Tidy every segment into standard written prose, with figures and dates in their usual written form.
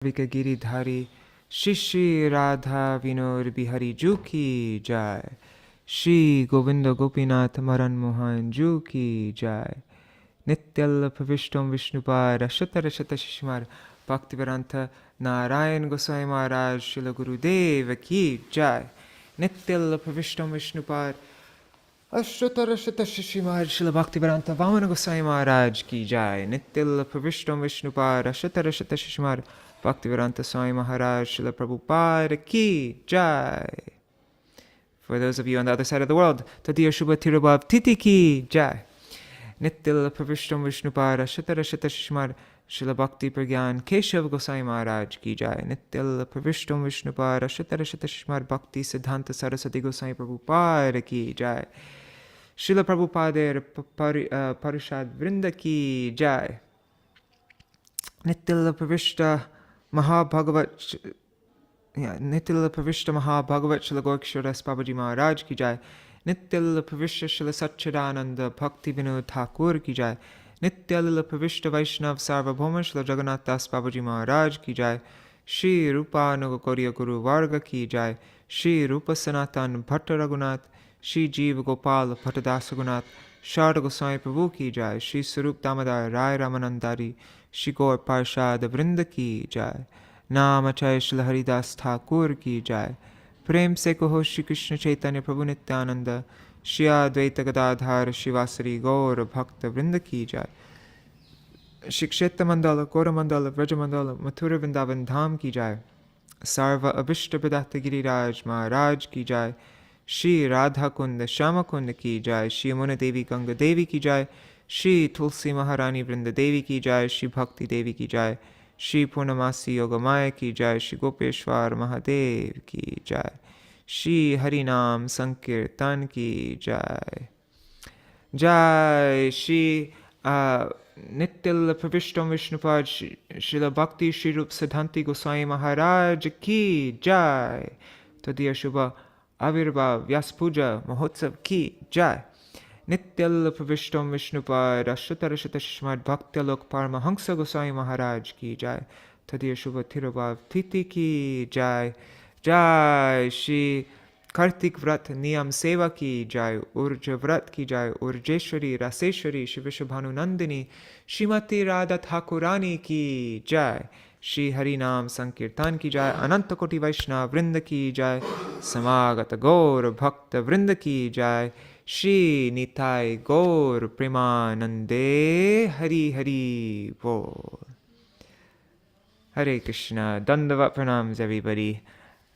Vika Giridhari Shri Shri Radha Vinod Bihari Ju Ki Jai. Shri Govinda Gopinath Maran Mohan Ju Ki Jai. Nityal Pravishtam Vishnupad Ashata Rashata Shishmar Bhaktivedanta Narayan Goswami Mahārāja Śrīla Gurudeva Ki Jai. Nityal Pravishtam Vishnupad Ashata Rashata Shishmar Śrīla Bhaktivedanta Vamana Goswami Mahārāja Ki Jai. Nityal Pravishtam Vishnupad Ashata Rashata Shishmar Bhaktivedanta Swami Mahārāja Śrīla Prabhupada Ki Jai. For those of you on the other side of the world, Tadiya Shubha Tirubhav Titi Ki Jai. Nityal Pravishtam Vishnupad Ashata Rashata Shishmar Śrīla Bhakti Pragyan Keshav Goswami Mahārāja Ki Jai. Nityal Pravishtam Vishnupad Ashata Rashata Shishmar Bhakti Siddhāntī Saraswati Goswami Prabhupada Ki Jai. Śrīla Prabhupada Parishad Vrinda Ki Jai. Nityal Pravishta Mahabhagavat Nityal Pravishta Mahabhagavat Śrīla Gorksharas Babaji Mahārāja Ki Jai. Nityal Pravishta Śrīla Satchidananda Bhakti Vinod Thakur Ki Jai. Nityal Pravishta Vaishnav Sarvabhauma Śrīla Jagannath Das Babaji Mahārāja Ki Jai. Śrīrūpa Nagakoriya Guru Varga Ki Jai. Śrīrūpa Sanatan Bhatta Raghunath. Śrī Jeeva Gopal Bhattadasa Raghunath. Sharda Goswami Prabhu Ki Jai. Śrī Sarup Damodar Rai Ramanandari. Shri Gaur Parshad Vrinda Ki Jai. Namachay Śrīla Haridas Thakur Ki Jai. Prem se kaho Shri Krishna Chaitanya Prabhu Nityananda. Shri Advaita Gadadhar Shivasari Gaur Bhakta Vrinda Ki Jai. Shri Kshetra Mandala, Gora Mandala, Vraja Mandala, Mathura Vrindavan Dham Ki Jai. Sarva Abhishta Pradata Giriraj Maharaj Ki Jai. Shri Radha Kunda Shama Kunda Ki Jai. Shri Yamuna Devi Ganga Devi Ki Jai. Shri Tulsi Maharani Vrinda Devi Ki Jai. Shri Bhakti Devi Ki Jai. Shri Purnamasi Yogamaya Ki Jai. Shri Gopeshwar Mahadev Ki Jai. Shri Harinam Sankirtan Ki Jai. Jai Shri Nityal Pravishtam Vishnupad Śrīla Bhakti Śrīrūpa Siddhāntī Gosvāmī Mahārāja Ki Jai. Tadiya Shubha Avirbhav Vyas Puja Mahotsav Ki Jai. Nityal Pravishtam Vishnupad Ashata Rashata Shishmad Bhaktyalok Paramahansa Goswami Mahārāja Ki Jai. Tadiya Shubha Tirubhav Titi Ki Jai. Jai Shri Kartik Vrat Niyam Seva Ki Jai. Urja Vrat Ki Jai. Urjeshwari Raseshwari Shri Vishabhanu Nandini Shrimati Radha Thakurani Ki Jai. Shri Harinam Sankirtan Ki Jai. Ananta Koti Vaishnava Vrinda Ki Jai. Samagata Gaur Bhakta Vrinda Ki Jai. Shri Nitai Gaur Premanande Hari Hari Bol. Hare Krishna. Dandavat pranams everybody.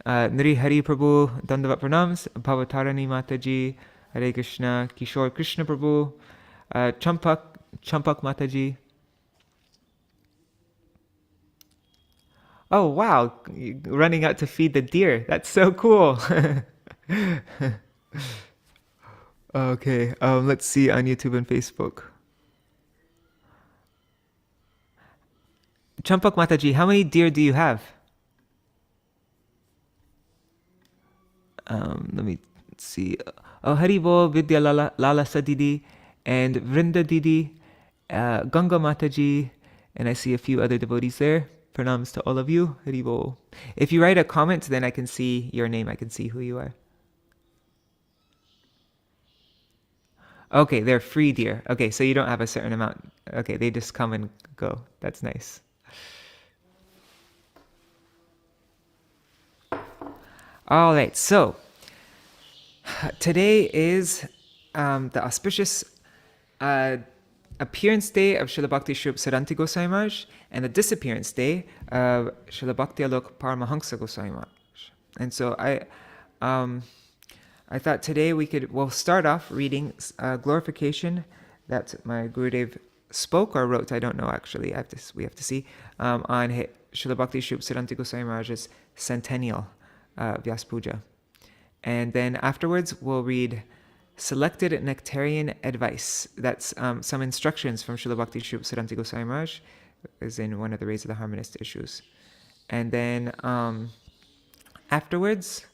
Nri Hari Prabhu, Dandavat pranams. Bhavatarani Mataji. Hare Krishna. Kishore Krishna Prabhu. Champak Mataji. Oh wow, running out to feed the deer. That's so cool. Okay, let's see on YouTube and Facebook. Champak Mataji, how many deer do you have? Let me see. Oh, Haribo, Vidya Lala Sadidi, and Vrinda Didi, Ganga Mataji, and I see a few other devotees there. Pranams to all of you. Haribo. If you write a comment, then I can see your name. I can see who you are. Okay, they're free deer. Okay, so you don't have a certain amount. Okay, they just come and go. That's nice. All right, so today is the auspicious appearance day of Śrīla Bhakti Śrīrūpa Siddhāntī Gosvāmī Mahārāja and the disappearance day of Śrīla Bhakti Alok Paramahansa Goswami Mahārāja. And so I thought today we'll start off reading glorification that my Gurudev spoke or wrote. I don't know actually. We have to see on Śrīla Bhakti Śrīrūpa Siddhāntī Gosvāmī Mahārāja's centennial Vyas Puja. And then afterwards we'll read selected Nectarean advice. That's some instructions from Śrīla Bhakti Śrīrūpa Siddhāntī Gosvāmī Mahārāja, is in one of the Rays of the Harmonist issues. And then afterwards,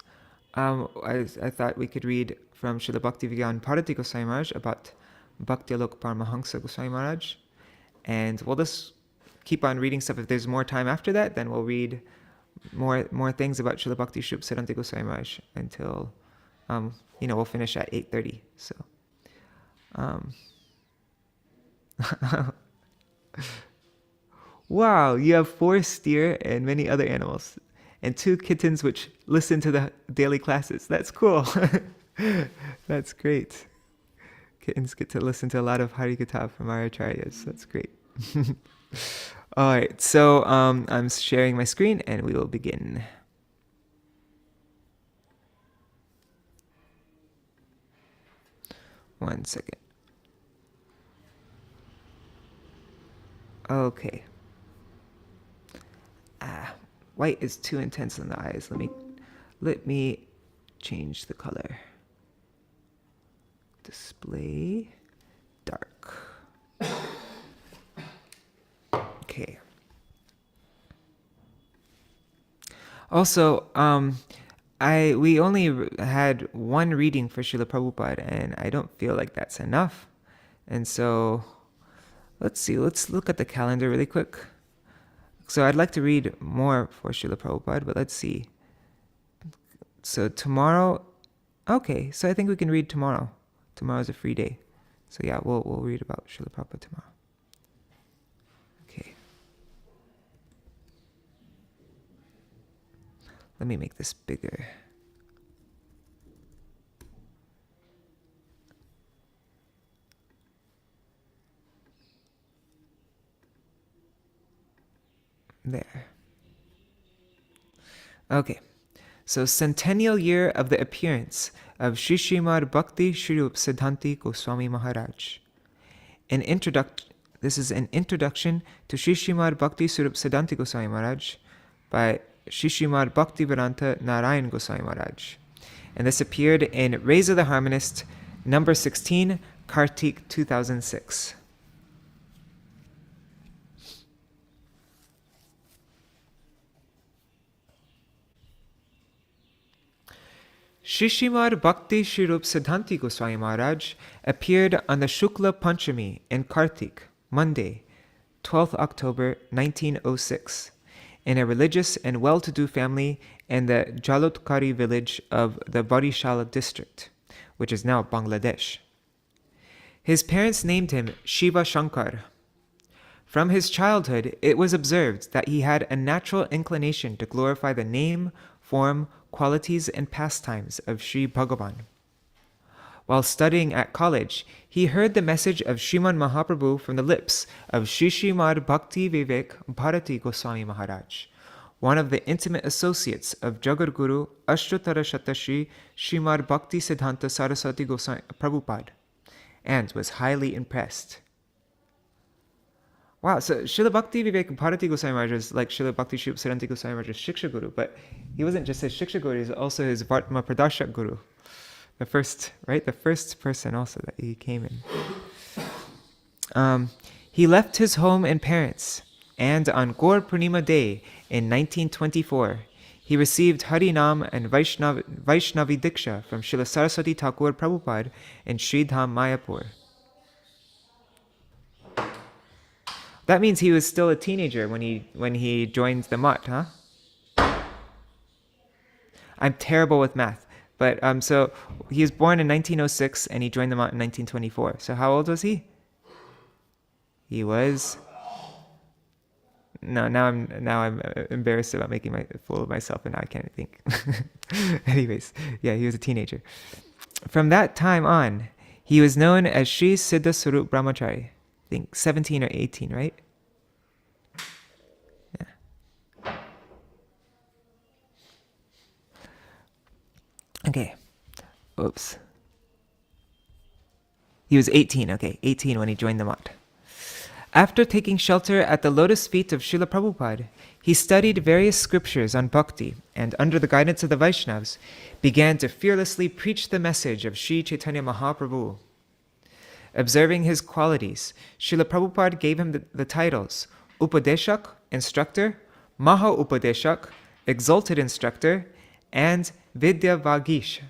I thought we could read from Śrīla Bhakti Vigyan Bharati Goswami Mahārāja about Bhakti Alok Paramahansa Goswami Mahārāja. And we'll just keep on reading stuff. If there's more time after that, then we'll read more things about Śrīla Bhakti Śrīrūpa Siddhāntī Gosvāmī Mahārāja until, we'll finish at 8:30. So, wow, you have 4 steer and many other animals, and 2 kittens which listen to the daily classes. That's cool. That's great. Kittens get to listen to a lot of Hari Katha from our acharyas. That's great. All right, so I'm sharing my screen and we will begin. One second. Okay. White is too intense on the eyes. Let me change the color. Display dark. Okay. Also, we only had 1 reading for Śrīla Prabhupada, and I don't feel like that's enough. And so, let's see. Let's look at the calendar really quick. So I'd like to read more for Śrīla Prabhupada, but let's see. So tomorrow, okay. So I think we can read tomorrow. Tomorrow's a free day. So yeah, we'll read about Śrīla Prabhupada tomorrow. Okay. Let me make this bigger. There. Okay. So, centennial year of the appearance of Śrīmad Bhakti Śrīrūpa Siddhāntī Gosvāmī Mahārāja. This is an introduction to Śrīmad Bhakti Śrīrūpa Siddhāntī Gosvāmī Mahārāja by Śrīmad Bhaktivedanta Narayan Goswami Maharaj. And this appeared in Rays of the Harmonist, number 16, Kartik 2006. Śrīmad Bhakti Śrīrūpa Siddhāntī Gosvāmī Mahārāja appeared on the Shukla Panchami in Kartik, Monday, 12th October 1906, in a religious and well-to-do family in the Jalotkari village of the Barishala district, which is now Bangladesh. His parents named him Shiva Shankar. From his childhood, it was observed that he had a natural inclination to glorify the name, form, qualities, and pastimes of Sri Bhagavan. While studying at college, he heard the message of Srimad Mahaprabhu from the lips of Śrīmad Bhakti Vivek Bharati Goswami Maharaj, one of the intimate associates of Jagadguru Ashtotara Shatashri Śrīmad Bhakti Siddhanta Saraswati Goswami Prabhupada, and was highly impressed. Wow, so Srila Bhakti Vivek Bharati Goswami Maharaj is like Srila Bhakti Śrīrūpa Siddhāntī Goswami Maharaj's Shiksha Guru, but he wasn't just his Shiksha Guru, he was also his Vartma Pradashak Guru. The first person also that he came in. He left his home and parents, and on Gaur Purnima Day in 1924, he received Harinam and Vaishnavi Diksha from Srila Saraswati Thakur Prabhupada in Sridham Mayapur. That means he was still a teenager when he joined the Math, huh? I'm terrible with math. But so he was born in 1906 and he joined the Math in 1924. So how old was he? He was. No, now I'm embarrassed about making a fool of myself, and now I can't think. Anyways, yeah, he was a teenager. From that time on, he was known as Sri Siddha Swarup Brahmachari. I think 17 or 18, right? Yeah. Okay. Oops. He was 18, okay, 18 when he joined the Math. After taking shelter at the lotus feet of Srila Prabhupada, he studied various scriptures on bhakti and, under the guidance of the Vaishnavas, began to fearlessly preach the message of Sri Chaitanya Mahaprabhu. Observing his qualities, Srila Prabhupada gave him the titles Upadeshak, instructor, Maha Upadeshak, exalted instructor, and Vidya Vagish,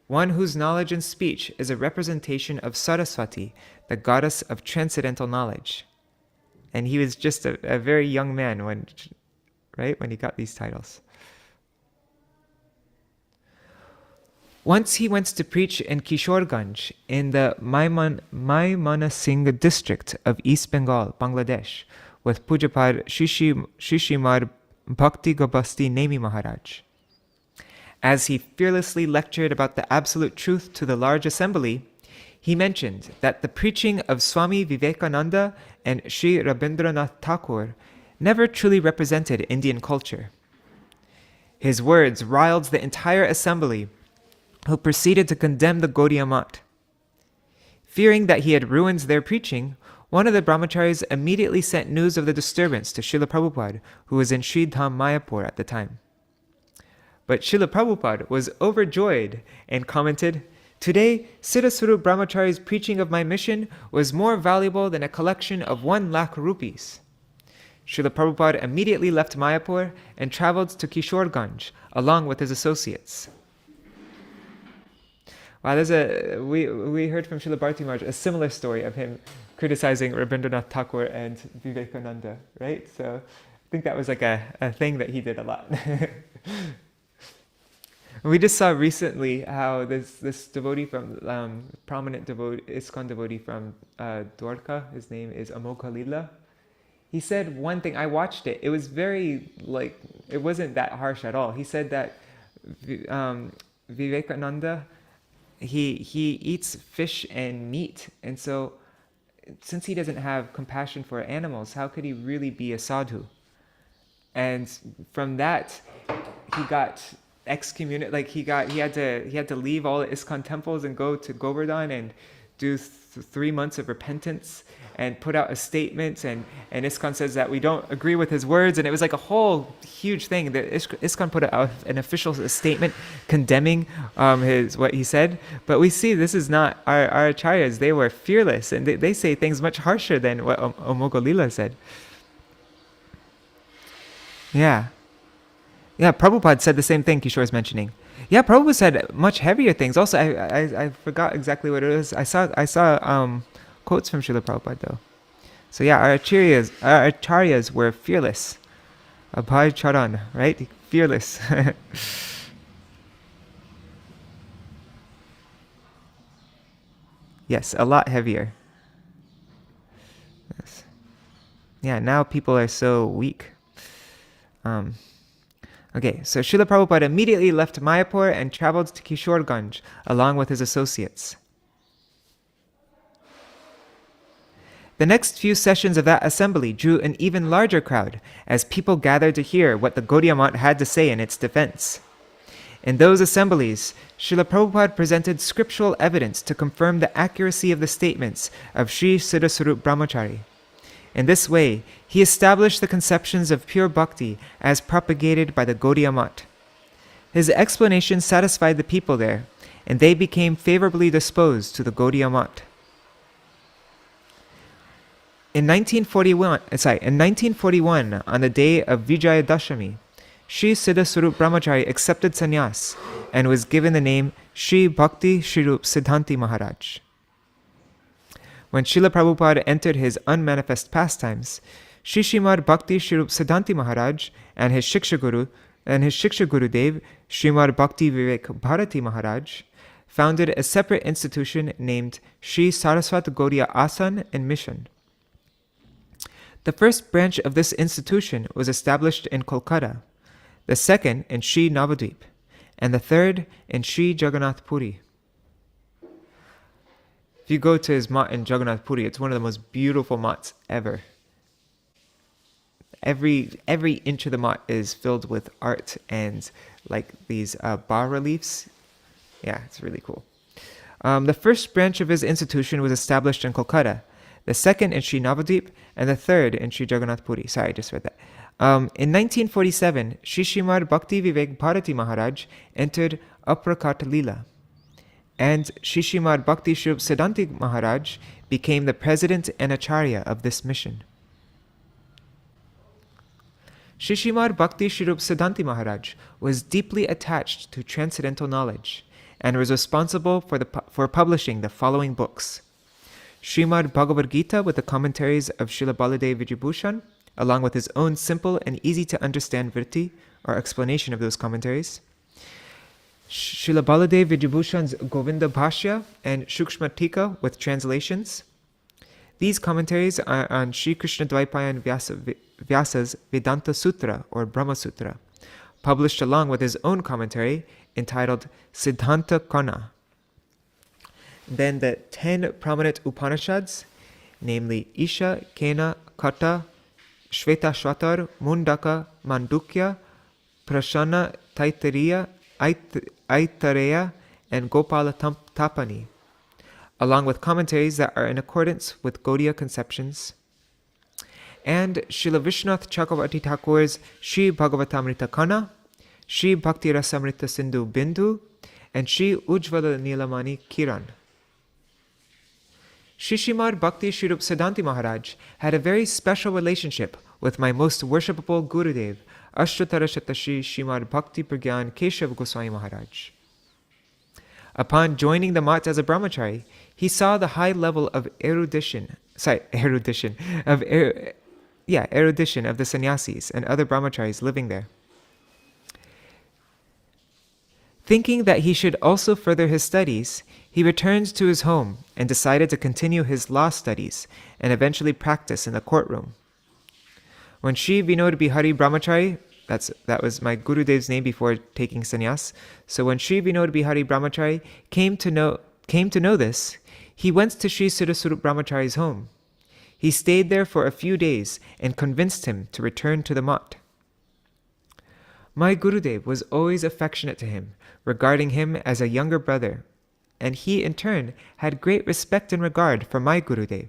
one whose knowledge and speech is a representation of Saraswati, the goddess of transcendental knowledge. And he was just a very young man when he got these titles. Once he went to preach in Kishorganj in the Maimana Singh district of East Bengal, Bangladesh, with Pujapad Shishimad Bhakti Gopasti Nemi Maharaj. As he fearlessly lectured about the absolute truth to the large assembly, he mentioned that the preaching of Swami Vivekananda and Sri Rabindranath Tagore never truly represented Indian culture. His words riled the entire assembly, who proceeded to condemn the Gaudiya Math. Fearing that he had ruined their preaching, one of the brahmacharis immediately sent news of the disturbance to Srila Prabhupada, who was in Sri Dham Mayapur at the time. But Srila Prabhupada was overjoyed and commented, "Today, Siddha Brahmachari's preaching of my mission was more valuable than a collection of 1 lakh rupees." Srila Prabhupada immediately left Mayapur and traveled to Kishorganj along with his associates. Wow, we heard from Srila Bharti Maharaj a similar story of him criticizing Rabindranath Tagore and Vivekananda, right? So I think that was like a thing that he did a lot. We just saw recently how this devotee from, prominent ISKCON devotee from Dwarka, his name is Amogha Lila. He said one thing, I watched it, it was very, it wasn't that harsh at all. He said that Vivekananda, he eats fish and meat, and so since he doesn't have compassion for animals, how could he really be a sadhu? And from that, he got excommunicated. He had to leave all the ISKCON temples and go to Govardhan and do 3 months of repentance and put out a statement, and ISKCON says that we don't agree with his words, and it was like a whole huge thing. The ISKCON put out an official statement condemning what he said. But we see this is not our acharyas. They were fearless, and they say things much harsher than what Amogha Lila said. Yeah, Prabhupada said the same thing Kishore is mentioning. Yeah, Prabhupada said much heavier things. Also, I forgot exactly what it was. I saw quotes from Srila Prabhupada though. So yeah, our acharyas were fearless. Abhay Charan, right? Fearless. Yes, a lot heavier. Yes. Yeah, now people are so weak. Okay, so Srila Prabhupada immediately left Mayapur and traveled to Kishorganj along with his associates. The next few sessions of that assembly drew an even larger crowd as people gathered to hear what the Gaudiya Math had to say in its defense. In those assemblies, Srila Prabhupada presented scriptural evidence to confirm the accuracy of the statements of Sri Siddha Brahmachari. In this way, he established the conceptions of pure bhakti as propagated by the Gaudiya Math. His explanation satisfied the people there, and they became favorably disposed to the Gaudiya Math. In 1941, on the day of Vijayadashami, Sri Siddha Brahmachari accepted sannyas and was given the name Sri Bhakti Śrīrūpa Siddhāntī Mahārāja. When Srila Prabhupada entered his unmanifest pastimes, Śrīmad Bhakti Śrīrūpa Siddhāntī Mahārāja and his Shiksha Gurudev, Śrīmad Bhakti Vivek Bharati Mahārāja, founded a separate institution named Sri Saraswat Gaudiya Asan and Mission. The first branch of this institution was established in Kolkata, the second in Sri Navadvip, and the third in Sri Jagannath Puri. If you go to his mat in Jagannath Puri, it's one of the most beautiful mats ever. Every inch of the mat is filled with art and these bas-reliefs. Yeah, it's really cool. The first branch of his institution was established in Kolkata, the second in Sri Navadvip, and the third in Sri Jagannath Puri. Sorry, I just read that. In 1947, Śrīmad Bhakti Vivek Bharati Mahārāja entered Aprakat Lila, and Śrīmad Bhakti Śrīrūpa Siddhāntī Mahārāja became the president and acharya of this mission. Śrīmad Bhakti Śrīrūpa Siddhāntī Mahārāja was deeply attached to transcendental knowledge and was responsible for publishing the following books: Śrīmad Bhagavad Gita with the commentaries of Srila Baladev Vijayabhushan, along with his own simple and easy to understand vritti, or explanation of those commentaries. Srila Baladev Vijayabhushan's Govinda Bhashya and Shukshma Tika with translations. These commentaries are on Sri Krishna Dvaipayan Vyasa's Vedanta Sutra or Brahma Sutra, published along with his own commentary entitled Siddhanta Kana. Then the 10 prominent Upanishads, namely Isha, Kena, Kata, Shvetashvatar, Mundaka, Mandukya, Prashana, Taittiriya, Aitareya, and Gopala Tapani, along with commentaries that are in accordance with Gaudiya conceptions, and Srila Vishwanath Chakravarti Thakur's Sri Bhagavatamrita Kana, Sri Bhakti Rasamrita Sindhu Bindu, and Sri Ujjvala Nilamani Kiran. Śrīmad Bhakti Śrīrūpa Siddhāntī Mahārāja had a very special relationship with my most worshipable Gurudev, Ashtotara Shatashi Śrīmad Bhakti Pragyan Keshav Gosvāmī Mahārāja. Upon joining the Mat as a brahmachari, he saw the high level of erudition of the sannyasis and other brahmacharis living there. Thinking that he should also further his studies, he returned to his home and decided to continue his law studies and eventually practice in the courtroom. When Sri Vinod Bihari Brahmachari, that was my Gurudev's name before taking sannyas, so when Sri Vinod Bihari Brahmachari came to know this, he went to Sri Siddhaswarup Brahmachari's home. He stayed there for a few days and convinced him to return to the Mat. My Gurudev was always affectionate to him, regarding him as a younger brother, and he in turn had great respect and regard for my Gurudev.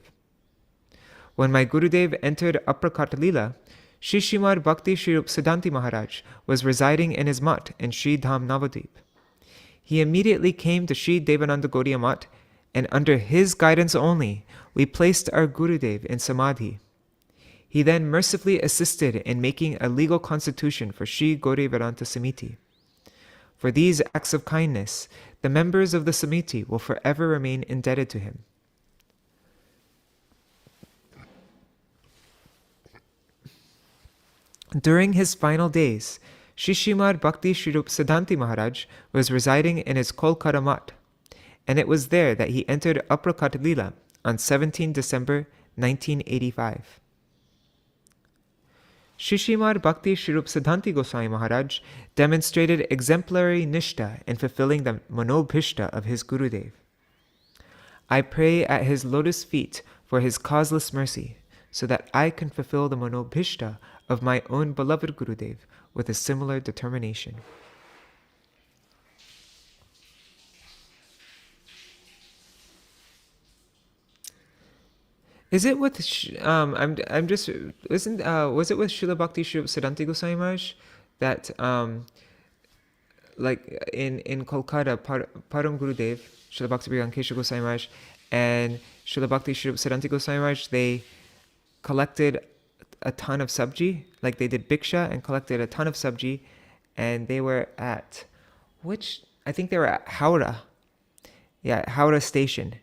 When my Gurudev entered Aprakat Lila, Śrīmad Bhakti Śrīrūpa Siddhāntī Mahārāja was residing in his Mat in Sri Dham Navadvip. He immediately came to Sri Devananda Gaudiya Mat, and under his guidance only, we placed our Gurudev in Samadhi. He then mercifully assisted in making a legal constitution for Sri Gauri Vedanta Samiti. For these acts of kindness, the members of the Samiti will forever remain indebted to him. During his final days, Śrīmad Bhakti Śrīrūpa Siddhāntī Mahārāja was residing in his Kolkata Mat, and it was there that he entered Aprakat Lila on 17 December 1985. Śrīmad Bhakti Śrīrūpa Siddhāntī Gosvāmī Mahārāja demonstrated exemplary nishta in fulfilling the manobhishta of his Gurudev. I pray at his lotus feet for his causeless mercy, so that I can fulfill the manobhishta of my own beloved Gurudev with a similar determination. Is it with was it with Srila Bhakti Śrīrūpa Siddhāntī Gosvāmī Mahārāja that like in Kolkata, Param Gurudev, Srila Bhakti Pragyan Keshav Gosvāmī Mahārāja, and Srila Bhakti Śrīrūpa Siddhāntī Gosvāmī Mahārāja, they collected a ton of sabji, like they did bhiksha and collected a ton of sabji, and they were at I think they were at Howrah. Yeah, Howrah station.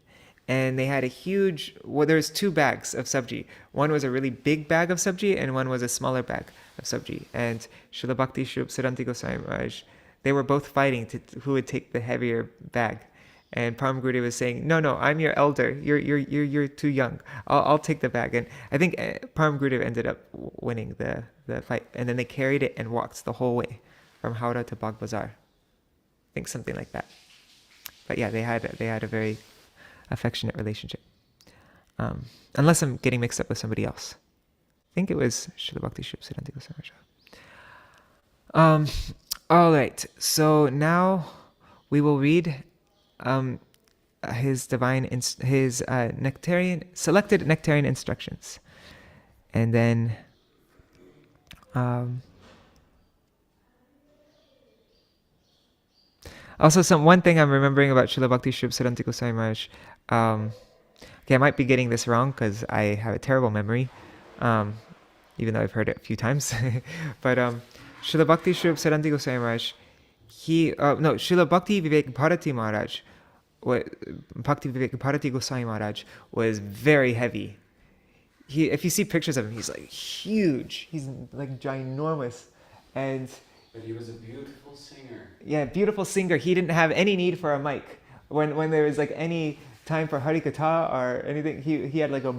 And they had there's two bags of sabji. One was a really big bag of sabji, and one was a smaller bag of sabji. And Srila Bhakti Śrīrūpa Siddhāntī Gosvāmī Mahārāja, they were both fighting who would take the heavier bag. And Param Gurudev was saying, "No, I'm your elder. You're too young. I'll take the bag." And I think Param Gurudev ended up winning the fight. And then they carried it and walked the whole way from Howrah to Bagh Bazar. I think something like that. But yeah, they had a very affectionate relationship. Unless I'm getting mixed up with somebody else. I think it was Srila Bhakti Śrīrūpa Siddhāntī Gosvāmī Mahārāja. All right, so now we will read his selected Nectarean instructions, and then also one thing I'm remembering about Srila Bhakti Śrīrūpa Siddhāntī Gosvāmī Mahārāja. Okay, I might be getting this wrong because I have a terrible memory, even though I've heard it a few times. But Srila Bhakti Śrīrūpa Siddhāntī Gosvāmī Mahārāja, Srila Bhakti Vivek Bharati Mahārāja Bhakti Gosvāmī Mahārāja was very heavy. If you see pictures of him, he's like huge. He's like ginormous, but he was a beautiful singer. Yeah, beautiful singer. He didn't have any need for a mic. When there was like any time for Harikatha or anything, he had like a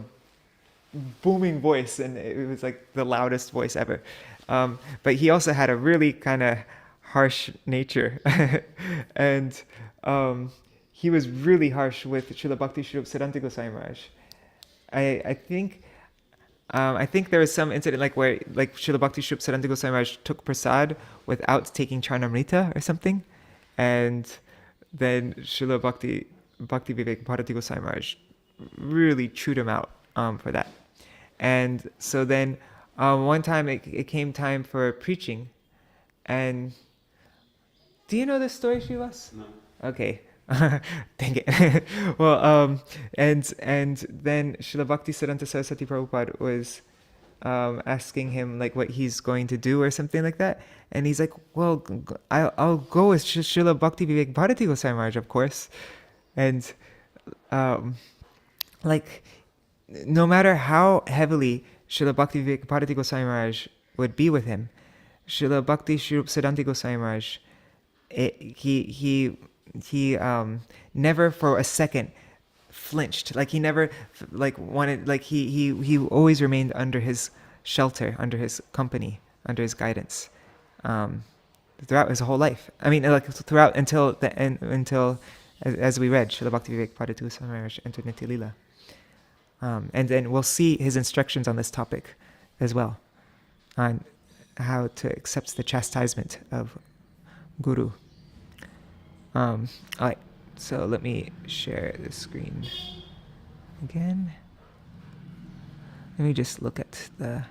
booming voice, and it was like the loudest voice ever. But he also had a really kind of harsh nature, and he was really harsh with Śrīla Bhakti Śrīrūpa Siddhāntī Gosvāmī Mahārāja. I think there was some incident where Śrīla Bhakti Śrīrūpa Siddhāntī Gosvāmī Mahārāja took prasad without taking Charnamrita or something, and then Śrīla Bhakti Bharati Gosvāmī Mahārāja really chewed him out for that. And so then one time it came time for preaching, and do you know this story, Srivas? No. Okay. Dang it. Well, and then Śrīla Bhakti Siddhanta Saraswati Prabhupada was asking him what he's going to do or something like that, and he's like, well, I'll go with Śrīla Bhakti Vivek Bharati Gosvāmī Mahārāja, of course. And no matter how heavily Śrīla Bhakti Vivek Bharati Gosvāmī Mahārāja would be with him, Śrīla Bhakti Śrīrūpa Siddhāntī Gosvāmī Mahārāja, he never for a second flinched. He never wanted. He always remained under his shelter, under his company, under his guidance, throughout his whole life. I mean, throughout until the end, until as we read, Śrīla Bhakti Vivek Bharati Gosvāmī Mahārāja entered Nitya Lila. And then we'll see his instructions on this topic as well, on how to accept the chastisement of Guru. All right, so let me share the screen again. Let me just look at the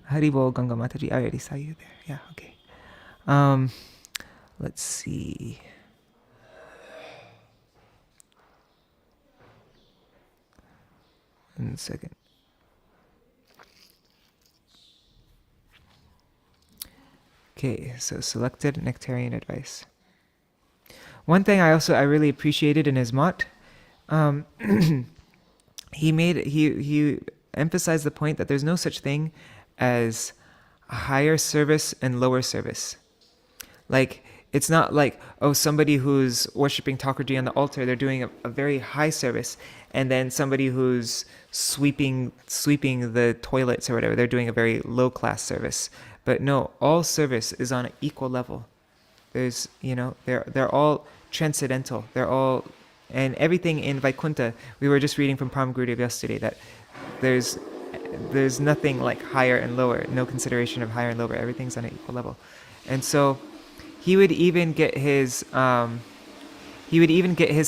Haribol Ganga Mataji. I already saw you there. Yeah, okay. Let's see. One second. Okay, so selected Nectarean advice. One thing I really appreciated in his mot, he emphasized the point that there's no such thing as a higher service and lower service. It's not somebody who's worshiping Thakurji on the altar, they're doing a very high service, and then somebody who's sweeping the toilets or whatever, they're doing a very low class service. But no, all service is on an equal level. There's, they're all transcendental. They're all, and everything in Vaikuntha, we were just reading from Param Gurudev yesterday that there's nothing like higher and lower, no consideration of higher and lower. Everything's on an equal level. And so he would even get his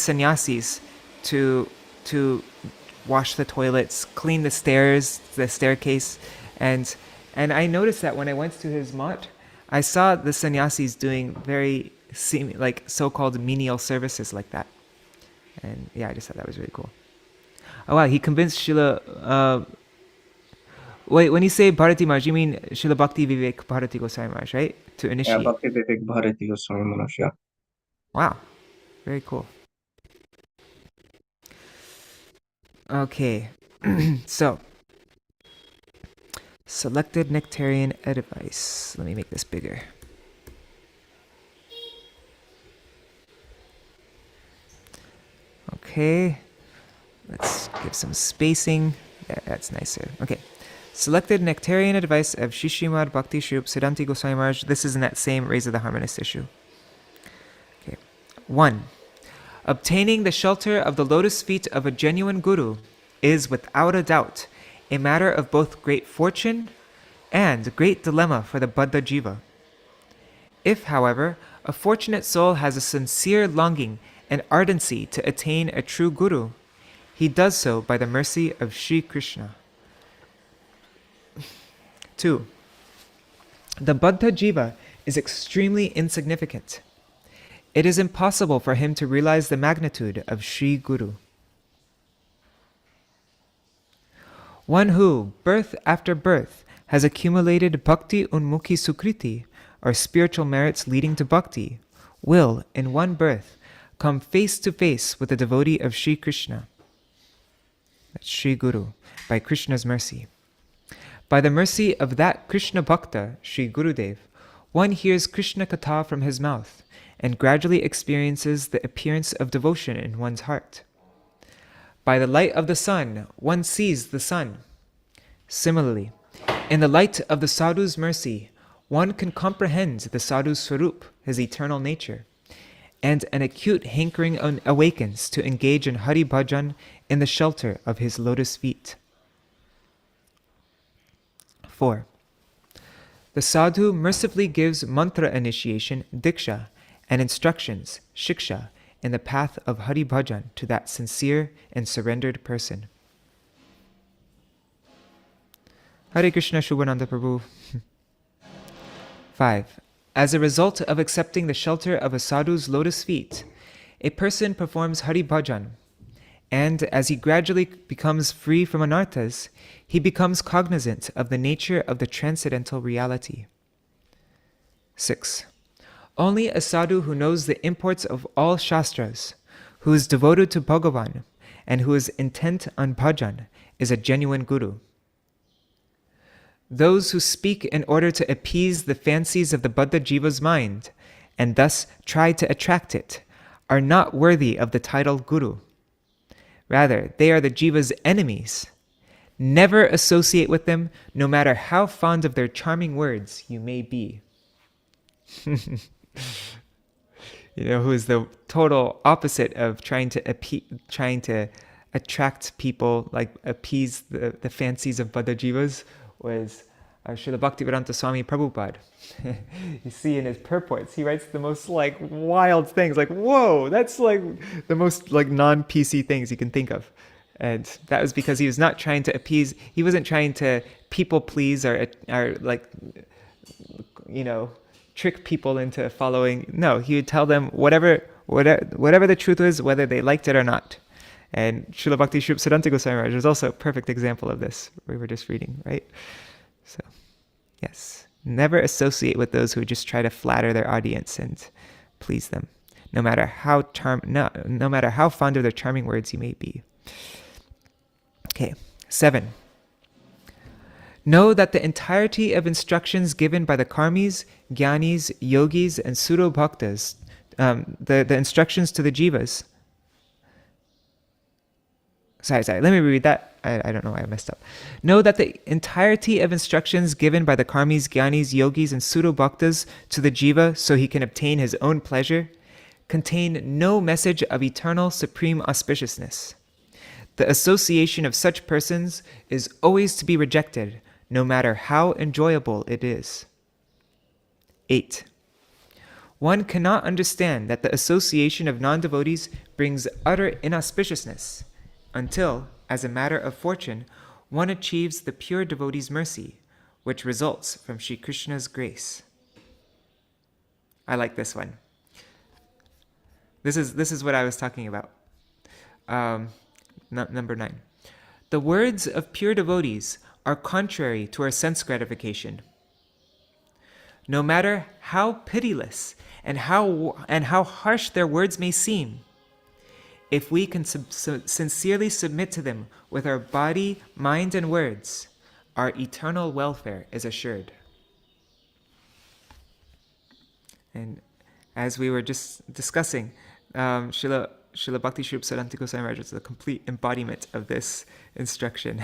sannyasis to wash the toilets, clean the stairs, the staircase, and I noticed that when I went to his mot, I saw the sannyasis doing very so-called menial services like that. And yeah, I just thought that was really cool. Oh wow, he convinced Śrīla... wait, when you say Bharati Maharaj, you mean Śrīla Bhakti Vivek Bharati Gosvāmī Mahārāja, right? To initiate. Yeah, Bhakti Vivek Bharati Gosvāmī Mahārāja. Yeah. Wow, very cool. Okay, so... selected Nectarean advice. Let me make this bigger. Okay, let's give some spacing. Yeah, that's nicer. Okay, selected Nectarean advice of Śrīmad Bhakti Śrīrūpa Siddhāntī Gosvāmī Mahārāja. This is in that same Raise of the Harmonist issue. Okay, 1. Obtaining the shelter of the lotus feet of a genuine guru is without a doubt a matter of both great fortune and great dilemma for the Baddha Jiva. If, however, a fortunate soul has a sincere longing and ardency to attain a true guru, he does so by the mercy of Sri Krishna. 2. The Baddha Jiva is extremely insignificant. It is impossible for him to realize the magnitude of Sri Guru. One who, birth after birth, has accumulated bhakti unmukhi sukriti, or spiritual merits leading to bhakti, will, in one birth, come face to face with a devotee of Sri Krishna, that's Sri Guru, by Krishna's mercy. By the mercy of that Krishna Bhakta, Sri Gurudev, one hears Krishna Katha from his mouth and gradually experiences the appearance of devotion in one's heart. By the light of the sun, one sees the sun. Similarly, in the light of the sadhu's mercy, one can comprehend the sadhu's swarup, his eternal nature, and an acute hankering awakens to engage in Hari Bhajan in the shelter of his lotus feet. 4. The sadhu mercifully gives mantra initiation, diksha, and instructions, shiksha, in the path of Hari Bhajan to that sincere and surrendered person. Hare Krishna, Shubhananda Prabhu. 5. As a result of accepting the shelter of a sadhu's lotus feet, a person performs Hari Bhajan, and as he gradually becomes free from anarthas, he becomes cognizant of the nature of the transcendental reality. 6. Only a sadhu who knows the imports of all shastras, who is devoted to Bhagavan, and who is intent on bhajan, is a genuine guru. Those who speak in order to appease the fancies of the Baddha Jiva's mind, and thus try to attract it, are not worthy of the title guru. Rather, they are the Jiva's enemies. Never associate with them, no matter how fond of their charming words you may be. You know, who is the total opposite of trying to attract people, like appease the fancies of Baddha Jivas, was Srila Bhaktivedanta Swami Prabhupada. You see in his purports, he writes the most like wild things, like, whoa, that's like the most like non-PC things you can think of. And that was because he was not trying to appease, he wasn't trying to people please or like, you know, trick people into following. No, he would tell them whatever the truth is, whether they liked it or not. And Srila Bhakti Śrīrūpa Siddhāntī Gosvāmī Mahārāja is also a perfect example of this, we were just reading, right? So, yes, never associate with those who just try to flatter their audience and please them, no matter how fond of their charming words you may be. Okay, 7. Know that the entirety of instructions given by the karmis, jnanis, yogis, and pseudo bhaktas, the instructions to the jivas. Sorry, let me reread that. I don't know why I messed up. Know that the entirety of instructions given by the karmis, jnanis, yogis, and pseudo bhaktas to the jiva so he can obtain his own pleasure contain no message of eternal supreme auspiciousness. The association of such persons is always to be rejected, no matter how enjoyable it is. 8. One cannot understand that the association of non-devotees brings utter inauspiciousness until, as a matter of fortune, one achieves the pure devotee's mercy, which results from Sri Krishna's grace. I like this one. This is what I was talking about. Number 9. The words of pure devotees are contrary to our sense gratification. No matter how pitiless and how harsh their words may seem, if we can sincerely submit to them with our body, mind, and words, our eternal welfare is assured. And as we were just discussing, Śrīla Bhakti Śrīrūpa Siddhāntī Gosvāmī Mahārāja is the complete embodiment of this instruction.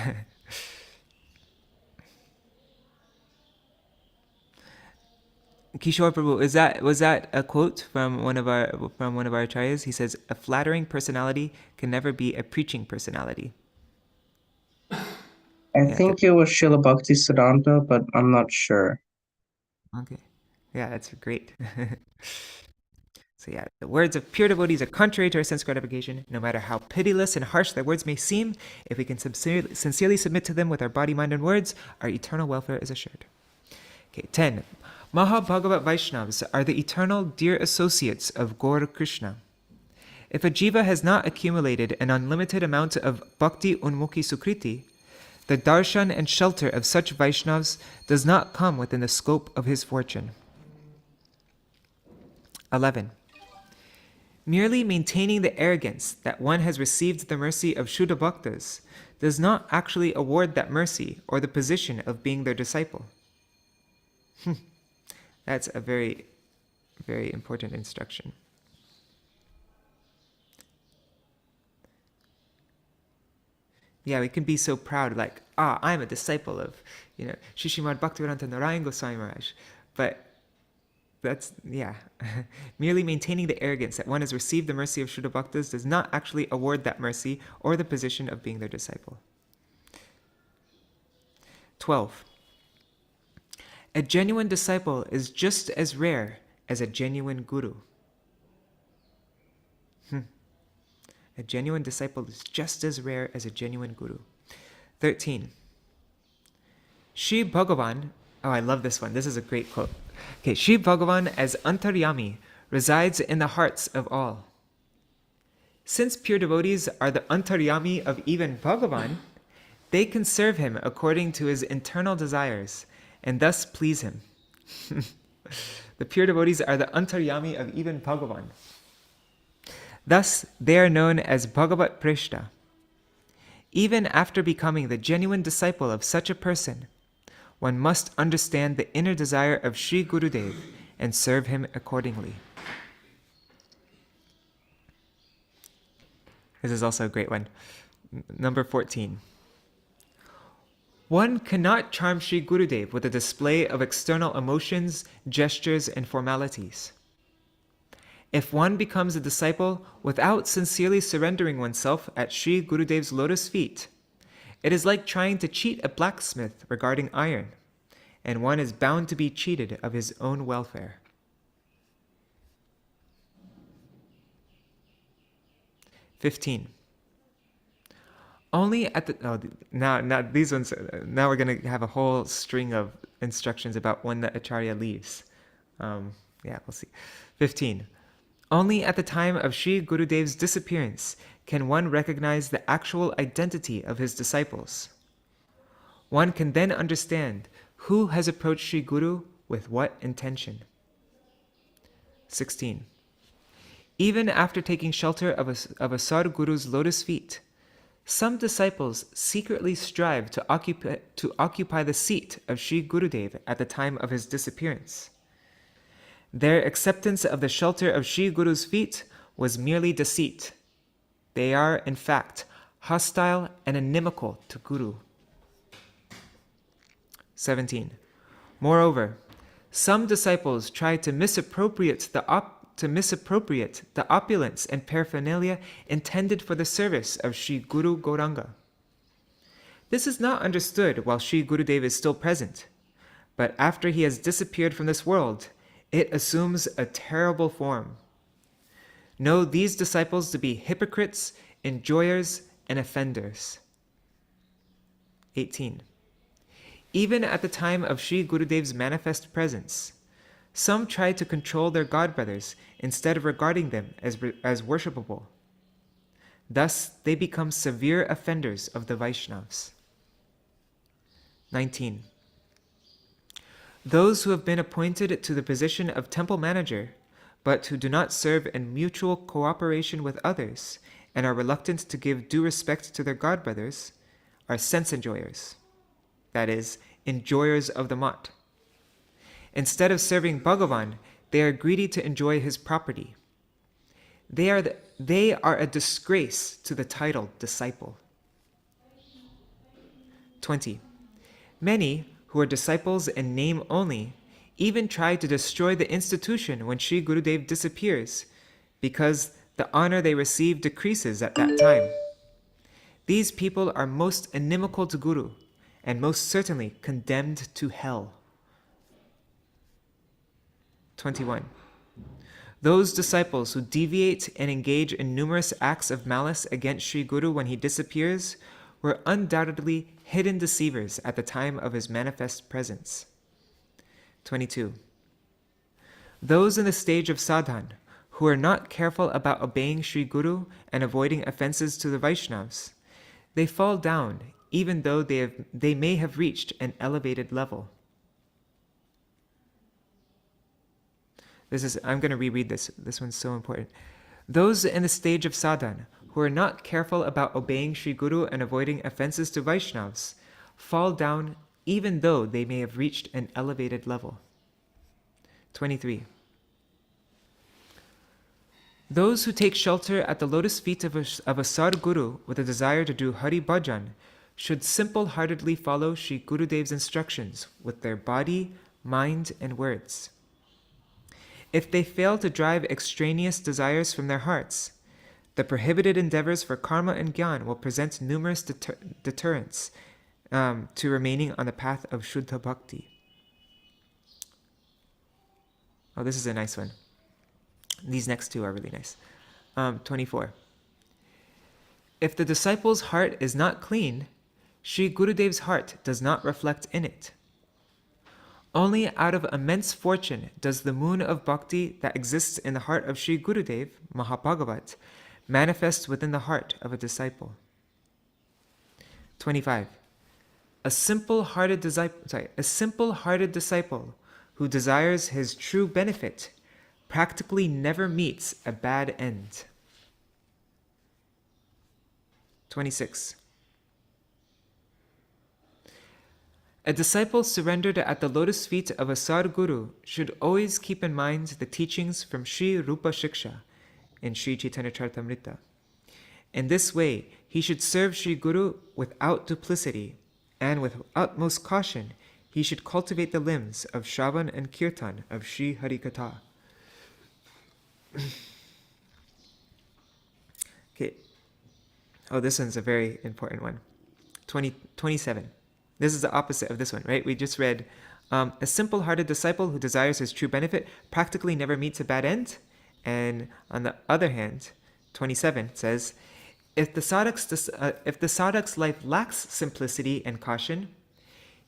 Kishore Prabhu, was that a quote from one of our acharyas? He says, "A flattering personality can never be a preaching personality." I think it was Srila Bhakti Siddhanta, but I'm not sure. Okay, yeah, that's great. So yeah, the words of pure devotees are contrary to our sense gratification. No matter how pitiless and harsh their words may seem, if we can sincerely submit to them with our body, mind, and words, our eternal welfare is assured. Okay, 10. Mahabhagavat Vaishnavas are the eternal dear associates of Gaur Krishna. If a jiva has not accumulated an unlimited amount of bhakti unmukhi sukriti, the darshan and shelter of such Vaishnavas does not come within the scope of his fortune. 11. Merely maintaining the arrogance that one has received the mercy of Shuddha Bhaktas does not actually award that mercy or the position of being their disciple. That's a very, very important instruction. Yeah, we can be so proud, like, I'm a disciple of, Śrīmad Bhaktivedanta Narayan Gosvāmī Mahārāja. But that's, merely maintaining the arrogance that one has received the mercy of Shuddha Bhaktas does not actually award that mercy or the position of being their disciple. 12. A genuine disciple is just as rare as a genuine guru. A genuine disciple is just as rare as a genuine guru. 13. Shri Bhagavan, I love this one. This is a great quote. Okay, Shri Bhagavan as Antaryami resides in the hearts of all. Since pure devotees are the Antaryami of even Bhagavan, they can serve him according to his internal desires and thus please him. The pure devotees are the Antaryami of even Bhagavan. Thus, they are known as Bhagavat Prishta. Even after becoming the genuine disciple of such a person, one must understand the inner desire of Sri Gurudev and serve him accordingly. This is also a great one. Number 14. One cannot charm Sri Gurudev with a display of external emotions, gestures, and formalities. If one becomes a disciple without sincerely surrendering oneself at Sri Gurudev's lotus feet, it is like trying to cheat a blacksmith regarding iron, and one is bound to be cheated of his own welfare. 15. Only at the now these ones now we're going to have a whole string of instructions about when the acharya leaves. We'll see. 15. Only at the time of Sri Gurudev's disappearance can one recognize the actual identity of his disciples. One can then understand who has approached Sri Guru with what intention. 16. Even after taking shelter of a Sadguru's lotus feet, some disciples secretly strive to occupy the seat of Sri Gurudev at the time of his disappearance. Their acceptance of the shelter of Sri Guru's feet was merely deceit. They are, in fact, hostile and inimical to Guru. 17. Moreover, some disciples try to misappropriate the opulence and paraphernalia intended for the service of Sri Guru Gauranga. This is not understood while Sri Gurudev is still present, but after he has disappeared from this world, it assumes a terrible form. Know these disciples to be hypocrites, enjoyers, and offenders. 18. Even at the time of Sri Gurudev's manifest presence, some try to control their godbrothers instead of regarding them as worshipable. Thus, they become severe offenders of the Vaishnavas. 19. Those who have been appointed to the position of temple manager, but who do not serve in mutual cooperation with others and are reluctant to give due respect to their godbrothers, are sense enjoyers, that is, enjoyers of the mat. Instead of serving Bhagavan, they are greedy to enjoy his property. They are a disgrace to the title disciple. 20. Many, who are disciples in name only, even try to destroy the institution when Sri Gurudev disappears, because the honor they receive decreases at that time. These people are most inimical to Guru, and most certainly condemned to hell. 21. Those disciples who deviate and engage in numerous acts of malice against Sri Guru when he disappears were undoubtedly hidden deceivers at the time of his manifest presence. 22. Those in the stage of sadhan who are not careful about obeying Sri Guru and avoiding offenses to the Vaishnavas, they fall down even though they may have reached an elevated level. I'm going to reread this. This one's so important. Those in the stage of sadhana who are not careful about obeying Sri Guru and avoiding offenses to Vaishnavas fall down even though they may have reached an elevated level. 23. Those who take shelter at the lotus feet of a Sadguru with a desire to do Hari Bhajan should simple-heartedly follow Sri Gurudev's instructions with their body, mind, and words. If they fail to drive extraneous desires from their hearts, the prohibited endeavors for karma and gyan will present numerous deterrents to remaining on the path of Shuddha Bhakti. Oh, this is a nice one. These next two are really nice. 24. If the disciple's heart is not clean, Sri Gurudev's heart does not reflect in it. Only out of immense fortune does the moon of bhakti that exists in the heart of Sri Gurudev, Mahabhagavat, manifest within the heart of a disciple. 25. A simple-hearted disciple who desires his true benefit practically never meets a bad end. 26. A disciple surrendered at the lotus feet of a Sadguru should always keep in mind the teachings from Śrīrūpa Siksha in Sri Chaitanya Charitamrita. In this way, he should serve Sri Guru without duplicity, and with utmost caution, he should cultivate the limbs of Shravan and Kirtan of Sri Harikatha. Okay. Oh, this one's a very important one. 27. This is the opposite of this one, right? We just read, a simple-hearted disciple who desires his true benefit practically never meets a bad end. And on the other hand, 27 says, if the sadhak's life lacks simplicity and caution,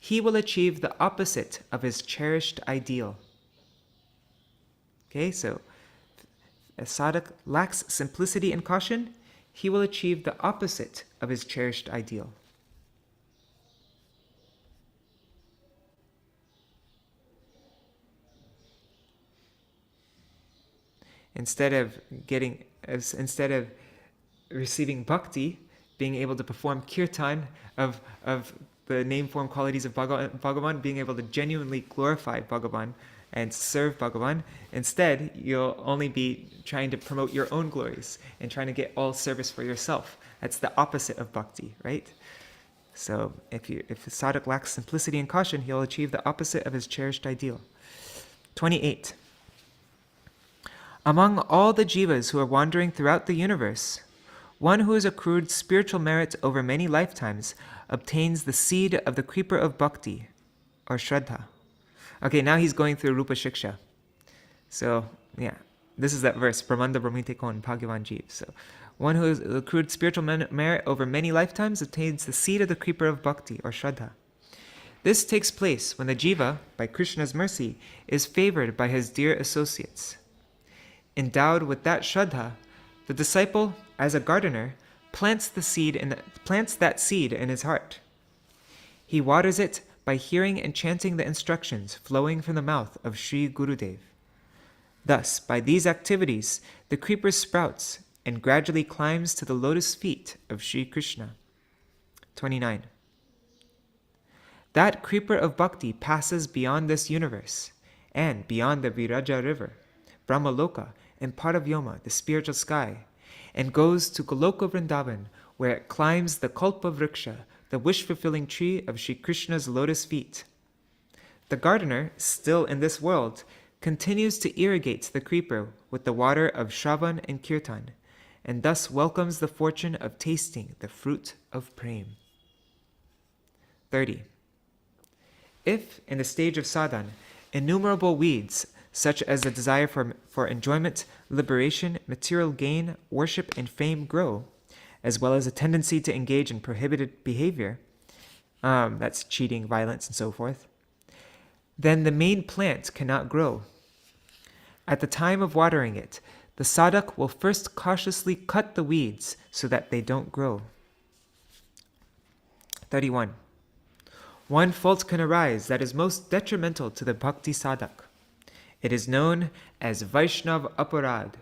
he will achieve the opposite of his cherished ideal. Okay, so if a sadhak lacks simplicity and caution, he will achieve the opposite of his cherished ideal. Instead of receiving bhakti, being able to perform kirtan of the name form qualities of Bhagavan, being able to genuinely glorify Bhagavan and serve Bhagavan, instead you'll only be trying to promote your own glories and trying to get all service for yourself. That's the opposite of bhakti, right? So if the sadhak lacks simplicity and caution, he'll achieve the opposite of his cherished ideal. 28. Among all the jivas who are wandering throughout the universe, one who has accrued spiritual merit over many lifetimes obtains the seed of the creeper of bhakti, or shraddha. Okay, now he's going through Rupa Shiksha. So, yeah, this is that verse, Brahmanda Brahmite Kon Bhagavan Jeev. So, one who has accrued spiritual merit over many lifetimes obtains the seed of the creeper of bhakti, or shraddha. This takes place when the jiva, by Krishna's mercy, is favored by his dear associates. Endowed with that shraddha, the disciple, as a gardener, plants that seed in his heart. He waters it by hearing and chanting the instructions flowing from the mouth of Sri Gurudev. Thus, by these activities, the creeper sprouts and gradually climbs to the lotus feet of Sri Krishna. 29. That creeper of bhakti passes beyond this universe and beyond the Viraja river, Brahmaloka, and Paravyoma, the spiritual sky, and goes to Goloka Vrindavan, where it climbs the Kalpa Vriksha, the wish-fulfilling tree of Sri Krishna's lotus feet. The gardener, still in this world, continues to irrigate the creeper with the water of Shravan and Kirtan, and thus welcomes the fortune of tasting the fruit of Prem. 30. If, in the stage of sadhana, innumerable weeds, such as the desire for enjoyment, liberation, material gain, worship, and fame grow, as well as a tendency to engage in prohibited behavior, that's cheating, violence, and so forth, then the main plant cannot grow. At the time of watering it, the sadhak will first cautiously cut the weeds so that they don't grow. 31. One fault can arise that is most detrimental to the bhakti sadhak. It is known as Vaishnav Aparad,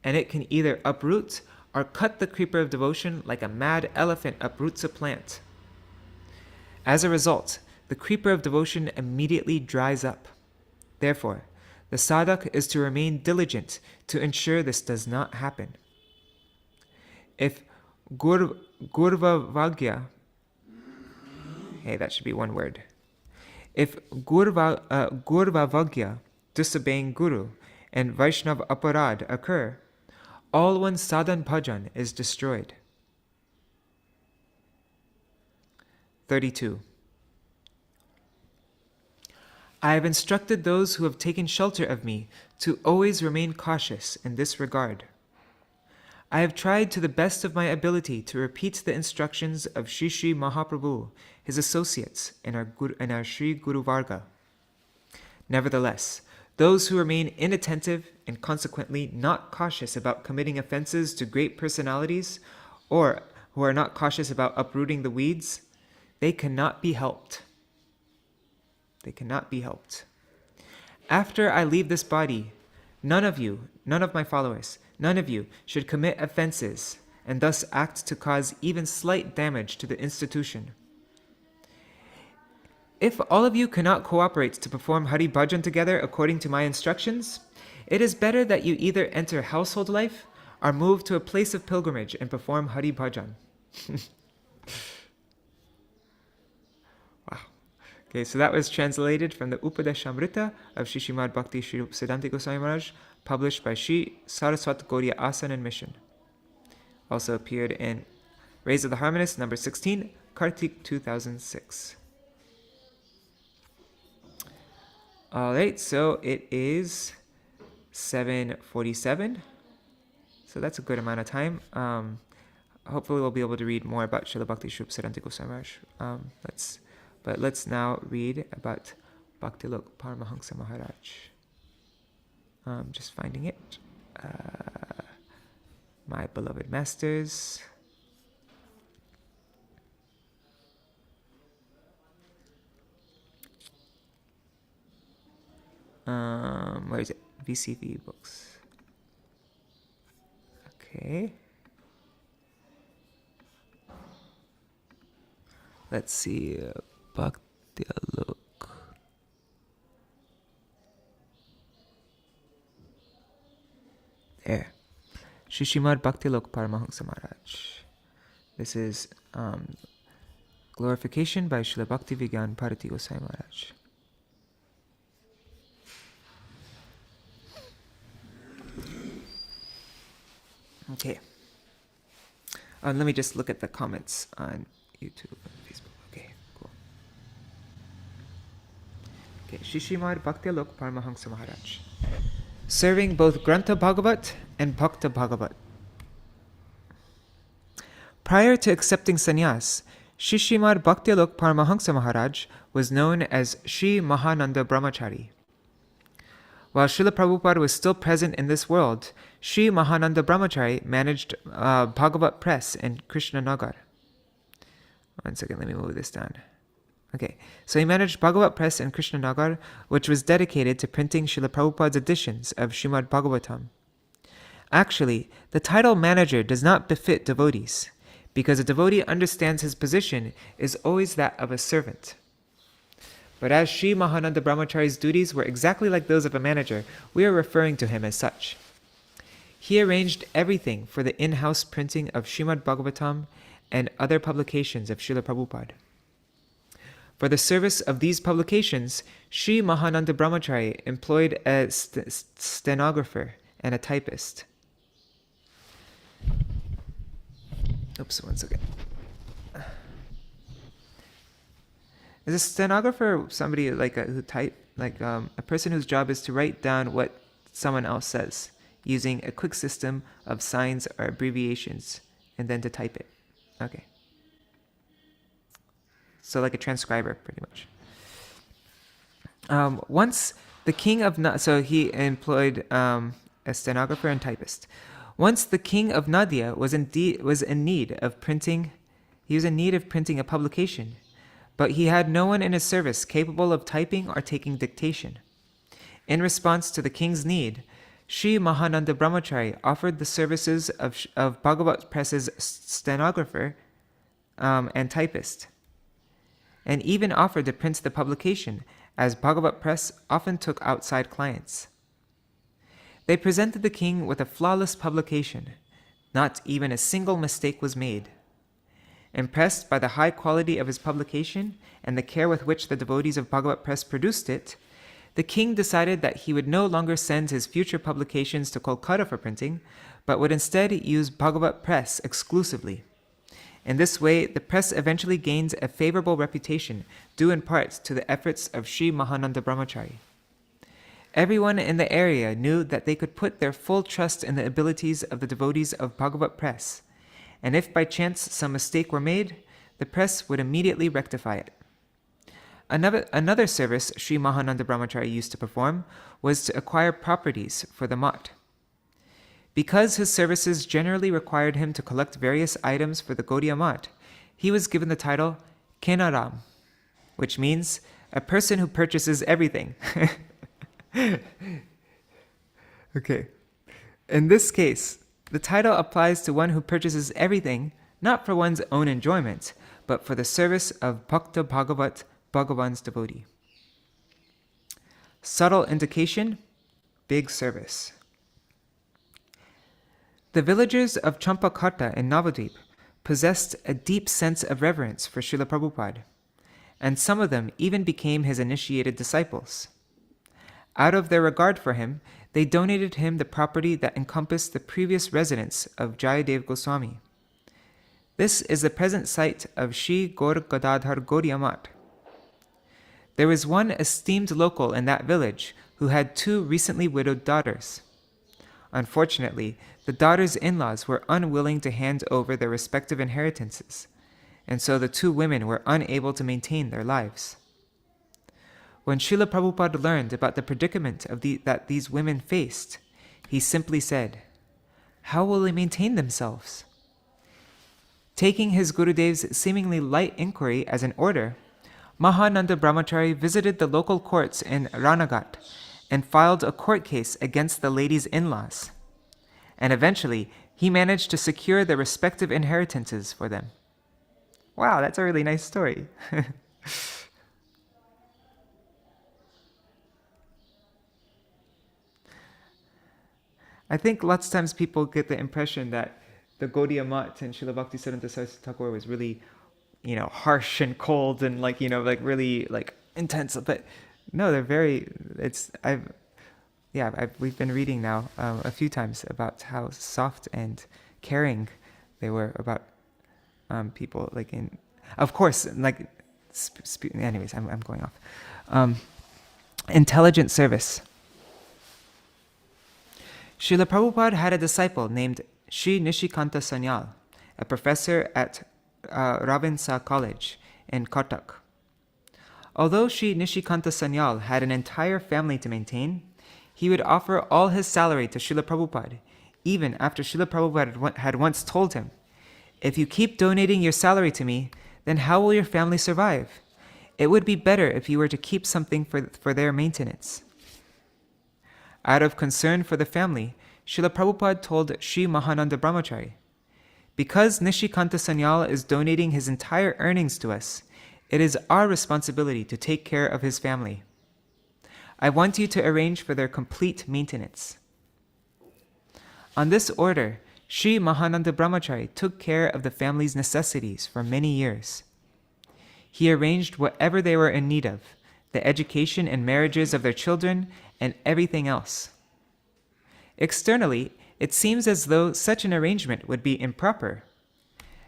and it can either uproot or cut the creeper of devotion like a mad elephant uproots a plant. As a result, the creeper of devotion immediately dries up. Therefore, the sadhak is to remain diligent to ensure this does not happen. If gurvavagya, hey, that should be one word. If gurvavagya, disobeying guru, and Vaishnav aparad occur, all one's sadhan bhajan is destroyed. 32. I have instructed those who have taken shelter of me to always remain cautious in this regard. I have tried to the best of my ability to repeat the instructions of Sri Sri Mahaprabhu, his associates, and our Sri Guru Varga. Nevertheless, those who remain inattentive and consequently not cautious about committing offenses to great personalities, or who are not cautious about uprooting the weeds, they cannot be helped. They cannot be helped. After I leave this body, none of my followers, none of you should commit offenses and thus act to cause even slight damage to the institution. If all of you cannot cooperate to perform Hari Bhajan together according to my instructions, it is better that you either enter household life or move to a place of pilgrimage and perform Hari Bhajan. Wow. Okay, so that was translated from the Upadeshamrita of Śrīmad Bhakti Śrīrūpa Siddhāntī Gosvāmī Mahārāja, published by Sri Saraswat Gaudiya Asana and Mission. Also appeared in Rays of the Harmonist, number 16, Kartik 2006. Alright, so it is 7:47. So that's a good amount of time. Hopefully we'll be able to read more about Śrīla Bhakti Śrīrūpa Siddhāntī Gosvāmī Mahārāja. Let's now read about Bhaktilok Paramahansa Mahārāja. Just finding it. My beloved masters. Where is it? VCV books. Okay. Let's see. Bhaktilok. There. Śrīmad Bhaktilok Paramahansa Mahārāja. This is glorification by Śrīla Bhakti Vigyan Bharati Goswami Mahārāja. Okay. Let me just look at the comments on YouTube and Facebook. Okay, cool. Okay, Śrīmad Bhaktilok Paramahansa Mahārāja. Serving both Grantha Bhagavat and Bhakta Bhagavat. Prior to accepting sannyas, Śrīmad Bhaktilok Paramahansa Mahārāja was known as Sri Mahananda Brahmachari. While Srila Prabhupada was still present in this world, Sri Mahananda Brahmachari managed Bhagavat Press in Krishnanagar. One second, let me move this down. Okay, so he managed Bhagavat Press in Krishnanagar, which was dedicated to printing Srila Prabhupada's editions of Śrīmad Bhagavatam. Actually, the title manager does not befit devotees, because a devotee understands his position is always that of a servant. But as Sri Mahananda Brahmachari's duties were exactly like those of a manager, we are referring to him as such. He arranged everything for the in-house printing of Śrīmad Bhagavatam and other publications of Srila Prabhupada. For the service of these publications, Sri Mahananda Brahmachari employed a stenographer and a typist. Oops, one second. Is a stenographer somebody like a person whose job is to write down what someone else says using a quick system of signs or abbreviations and then to type it? Okay. So like a transcriber, pretty much. Once the king of so he employed a stenographer and typist. Once the king of Nadia was in need of printing a publication, but he had no one in his service capable of typing or taking dictation. In response to the king's need, Sri Mahananda Brahmachari offered the services of Bhagavat Press's stenographer and typist, and even offered to print the publication, as Bhagavat Press often took outside clients. They presented the king with a flawless publication. Not even a single mistake was made. Impressed by the high quality of his publication and the care with which the devotees of Bhagavat Press produced it, the king decided that he would no longer send his future publications to Kolkata for printing, but would instead use Bhagavat Press exclusively. In this way, the press eventually gained a favorable reputation, due in part to the efforts of Sri Mahananda Brahmachari. Everyone in the area knew that they could put their full trust in the abilities of the devotees of Bhagavat Press, and if by chance some mistake were made, the press would immediately rectify it. Another service Sri Mahananda Brahmachari used to perform was to acquire properties for the Math. Because his services generally required him to collect various items for the Gaudiya Math, he was given the title Kenaram, which means a person who purchases everything. Okay. In this case, the title applies to one who purchases everything, not for one's own enjoyment, but for the service of Bhakta Bhagavat, Bhagavan's devotee. Subtle indication, big service. The villagers of Champakarta in Navadvip possessed a deep sense of reverence for Srila Prabhupada, and some of them even became his initiated disciples. Out of their regard for him, they donated him the property that encompassed the previous residence of Jayadev Goswami. This is the present site of Shri Gaur Gadadhar Gaudiya Math. There was one esteemed local in that village who had 2 recently widowed daughters. Unfortunately, the daughters' in-laws were unwilling to hand over their respective inheritances, and so the 2 women were unable to maintain their lives. When Srila Prabhupada learned about the predicament that these women faced, he simply said, "How will they maintain themselves?" Taking his Gurudev's seemingly light inquiry as an order, Mahananda Brahmachari visited the local courts in Ranagat and filed a court case against the ladies' in-laws. And eventually, he managed to secure their respective inheritances for them. Wow, that's a really nice story. I think lots of times people get the impression that the Gaudiya Math and Srila Bhaktisiddhanta Saraswati Thakur was really, harsh and cold and really intense. But no, they're very. We've been reading now a few times about how soft and caring they were about people. Of course, anyways, I'm going off. Intelligent service. Srila Prabhupada had a disciple named Sri Nishikanta Sanyal, a professor at Ravinsa College in Cuttack. Although Sri Nishikanta Sanyal had an entire family to maintain, he would offer all his salary to Srila Prabhupada, even after Srila Prabhupada had once told him, "If you keep donating your salary to me, then how will your family survive? It would be better if you were to keep something for their maintenance." Out of concern for the family, Srila Prabhupada told Sri Mahananda Brahmachari, "Because Nishikanta Sanyal is donating his entire earnings to us, it is our responsibility to take care of his family. I want you to arrange for their complete maintenance." On this order, Sri Mahananda Brahmachari took care of the family's necessities for many years. He arranged whatever they were in need of, the education and marriages of their children, and everything else. Externally, it seems as though such an arrangement would be improper.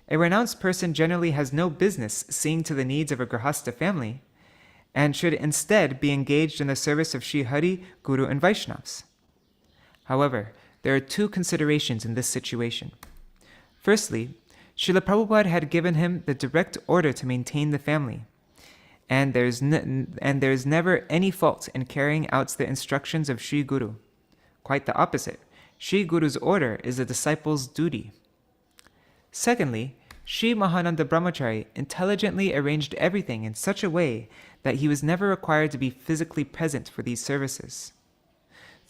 A renounced person generally has no business seeing to the needs of a Grahastha family, and should instead be engaged in the service of Sri Hari, Guru, and Vaishnavas. However, there are 2 considerations in this situation. Firstly, Srila Prabhupada had given him the direct order to maintain the family, and there is never any fault in carrying out the instructions of Sri Guru. Quite the opposite. Sri Guru's order is the disciple's duty. Secondly, Sri Mahananda Brahmachari intelligently arranged everything in such a way that he was never required to be physically present for these services.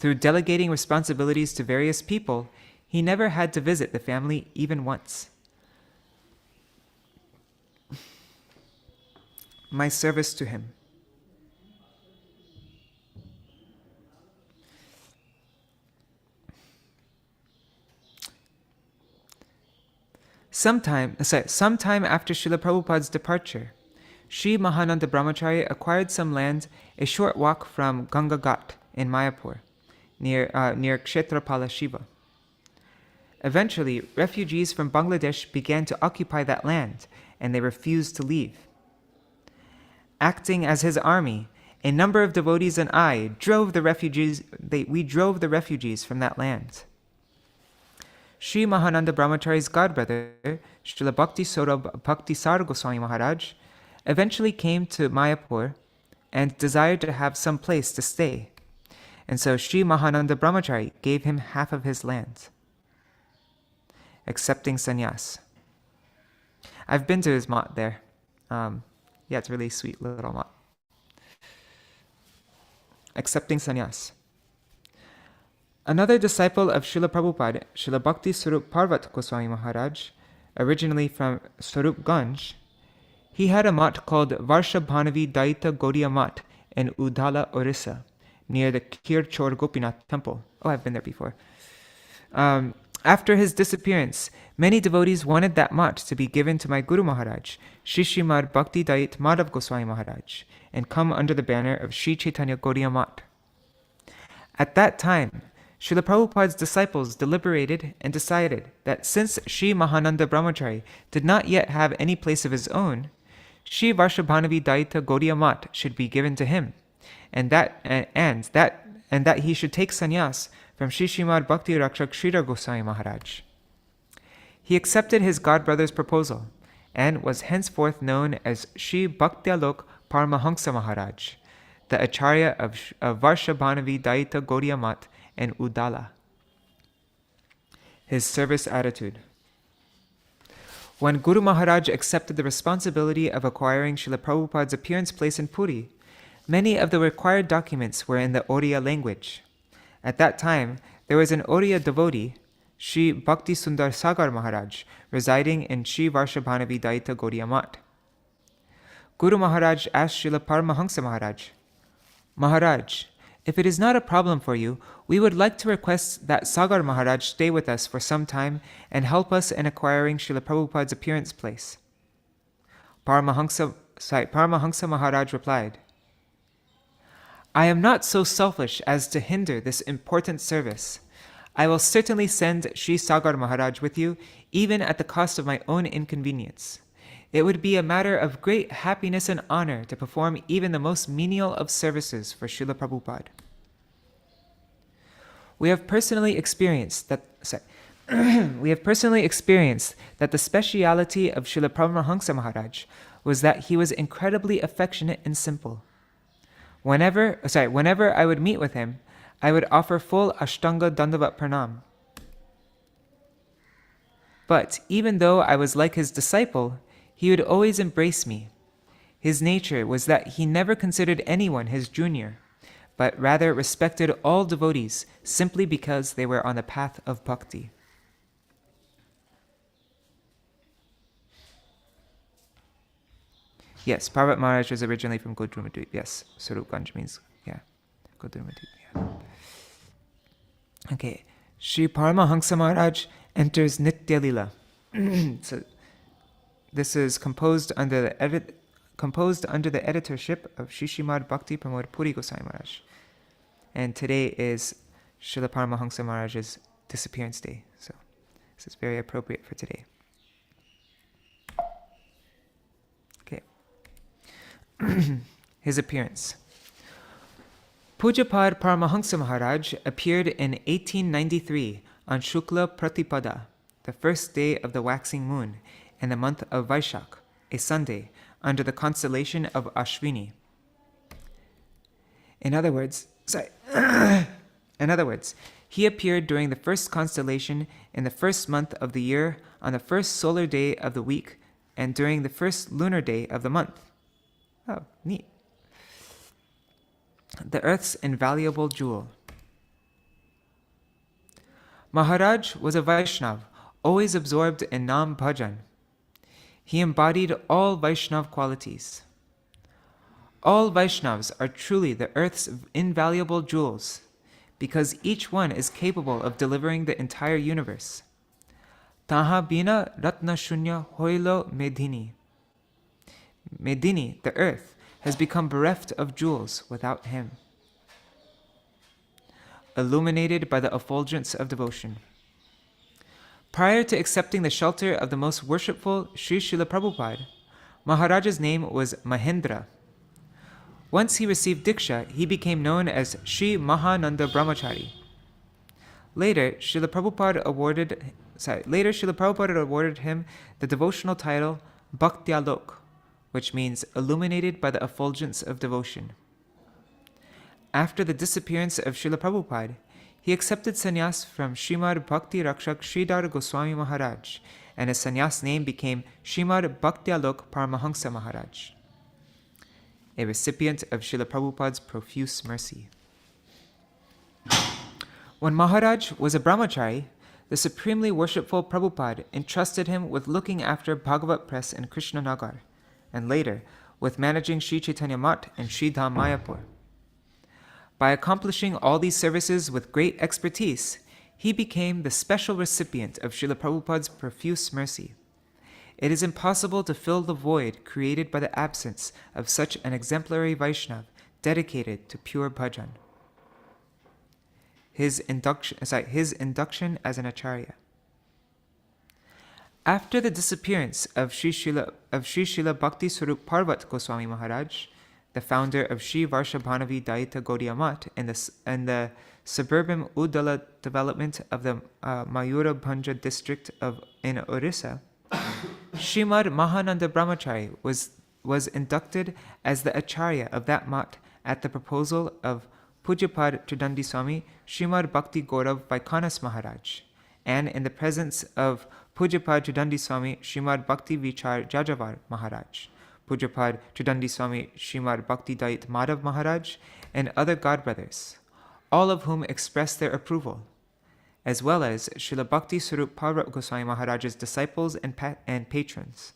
Through delegating responsibilities to various people, he never had to visit the family even once. My service to him. Sometime after Srila Prabhupada's departure, Sri Mahananda Brahmachari acquired some land a short walk from Ganga Ghat in Mayapur, near Kshetrapala Shiva. Eventually, refugees from Bangladesh began to occupy that land, and they refused to leave. Acting as his army, a number of devotees and I drove the refugees from that land. Sri Mahananda Brahmachari's godbrother, Srila Bhakti Śrīrūpa Gosvāmī Mahārāja, eventually came to Mayapur and desired to have some place to stay. And so Sri Mahananda Brahmachari gave him half of his land, accepting sannyas. I've been to his mat there. Yeah, it's a really sweet little mat. Accepting sannyas. Another disciple of Srila Prabhupada, Srila Bhakti Śrīrūpa Gosvāmī Mahārāja, originally from Swarupganj, he had a mat called Varshabhanavi Daita Gaudiya Mat in Udala, Orissa, near the Kirchor Gopinath temple. Oh, I've been there before. After his disappearance, many devotees wanted that mat to be given to my Guru Maharaj, Śrīmad Bhakti Dait Madhav Goswami Maharaj, and come under the banner of Sri Chaitanya Gaudiya Mat. At that time, Srila Prabhupada's disciples deliberated and decided that since Sri Mahananda Brahmachari did not yet have any place of his own, Sri Varshabhanavi Daita Gaudiya Mat should be given to him, and that he should take sannyas from Sri Śrīmad Bhakti Rakshak Sridhar Goswami Maharaj. He accepted his godbrother's proposal and was henceforth known as Sri Bhaktyalok Paramahamsa Maharaj, the Acharya of Varshabhanavi Daita Gaudiya Mat and Udala. His service attitude. When Guru Maharaj accepted the responsibility of acquiring Srila Prabhupada's appearance place in Puri, many of the required documents were in the Oriya language. At that time, there was an Oriya devotee, Sri Bhakti Sundar Sagar Maharaj, residing in Sri Varshabhanavi Daita Gaudiya Mat. Guru Maharaj asked Srila Paramahamsa Maharaj, Maharaj, if it is not a problem for you, we would like to request that Sagar Maharaj stay with us for some time and help us in acquiring Srila Prabhupada's appearance place. Paramahamsa Maharaj replied, I am not so selfish as to hinder this important service. I will certainly send Sri Sagar Maharaj with you, even at the cost of my own inconvenience. It would be a matter of great happiness and honor to perform even the most menial of services for Srila Prabhupada. We have personally experienced that the speciality of Srila Paramahamsa Maharaj was that he was incredibly affectionate and simple. Whenever I would meet with him, I would offer full Ashtanga Dandavat Pranam. But even though I was like his disciple, he would always embrace me. His nature was that he never considered anyone his junior, but rather respected all devotees simply because they were on the path of bhakti. Yes, Parvat Maharaj was originally from Godrumadweep. Yes, Swarupganj means, Godrumadweep. Yeah. Okay, Sri Paramahamsa Maharaj enters Nitya Lila. So, this is composed under the editorship of Sri Śrīmad Bhakti Pramod Puri Goswami Maharaj. And today is Srila Paramahamsa Maharaj's disappearance day. So this is very appropriate for today. Okay. His appearance. Pujapad Paramahamsa Maharaj appeared in 1893 on Shukla Pratipada, the first day of the waxing moon, in the month of Vaishak, a Sunday, under the constellation of Ashwini. In other words, he appeared during the first constellation in the first month of the year, on the first solar day of the week, and during the first lunar day of the month. Oh, neat. The Earth's invaluable jewel. Maharaj was a Vaishnav, always absorbed in Nam Bhajan. He embodied all Vaishnav qualities. All Vaishnavas are truly the earth's invaluable jewels, because each one is capable of delivering the entire universe. Taha bina ratna shunya hoilo medini. Medini, the earth, has become bereft of jewels without him. Illuminated by the effulgence of devotion. Prior to accepting the shelter of the most worshipful Sri Śrīla Prabhupada, Maharaja's name was Mahendra. Once he received Diksha, he became known as Sri Mahananda Brahmachari. Later, Srila Prabhupada awarded him the devotional title Bhaktyalok, which means illuminated by the effulgence of devotion. After the disappearance of Srila Prabhupada, he accepted sannyas from Śrīmad Bhakti Rakshak Sridhar Gosvāmī Mahārāja, and his sannyas name became Śrīmad Bhaktyalok Paramahamsa Mahārāja, a recipient of Srila Prabhupada's profuse mercy. When Maharaj was a brahmachari, the supremely worshipful Prabhupada entrusted him with looking after Bhagavat Press in Krishnanagar, and later with managing Sri Chaitanya Mat and Sri Dham Mayapur. By accomplishing all these services with great expertise, he became the special recipient of Srila Prabhupada's profuse mercy. It is impossible to fill the void created by the absence of such an exemplary Vaishnav dedicated to pure bhajan. His induction as an acharya. After the disappearance of Sri Śrīla Bhakti Śrīrūpa Parvat Gosvāmī Mahārāja, the founder of Sri Varshabhanavi Daita Gaudiya Math in the suburban Udala development of the Mayura Bhanja district in Orissa, Śrīmad Mahananda Brahmachari was inducted as the acharya of that math at the proposal of Pujapad Tridandi Swami Śrīmad Bhakti Gaurav Vaikanas Maharaj, and in the presence of Pujapad Tridandi Swami Śrīmad Bhakti Vichar Jajavar Maharaj, Pujapad Tridandi Swami Śrīmad Bhakti Dait Madhav Maharaj, and other godbrothers, all of whom expressed their approval, as well as Srila Bhakti Śrīrūpa Parvat Gosvāmī Mahārāja's disciples and patrons.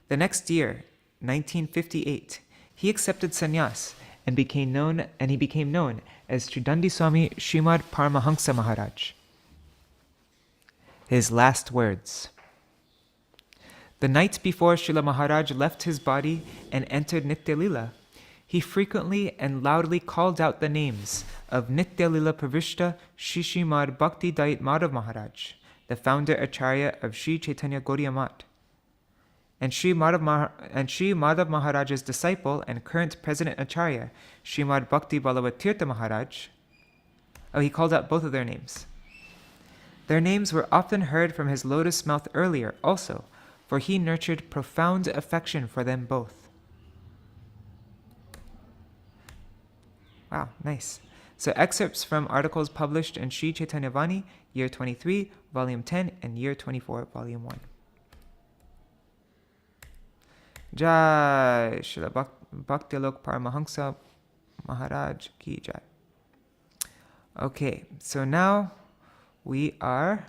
The next year, 1958, he accepted sannyas and became known as Tridandi Swami Śrīmad Paramahamsa Maharaj. His last words. The night before Srila Maharaj left his body and entered Nitya Lila, he frequently and loudly called out the names of Nitya Lila Pravishta Shri Śrīmad Bhakti Dait Madhav Maharaj, the founder acharya of Sri Chaitanya Gaudiya Math, and Sri Madhav Maharaj's disciple and current president acharya, Śrīmad Bhakti Balavatirtha Maharaj. Oh, he called out both of their names. Their names were often heard from his lotus mouth earlier also, for he nurtured profound affection for them both. Wow, nice. So excerpts from articles published in Sri Chaitanya Vani, year 23, volume 10, and year 24, volume 1. Jai Srila Bhaktilok Paramahamsa Maharaj Ki Jai. Okay, so now we are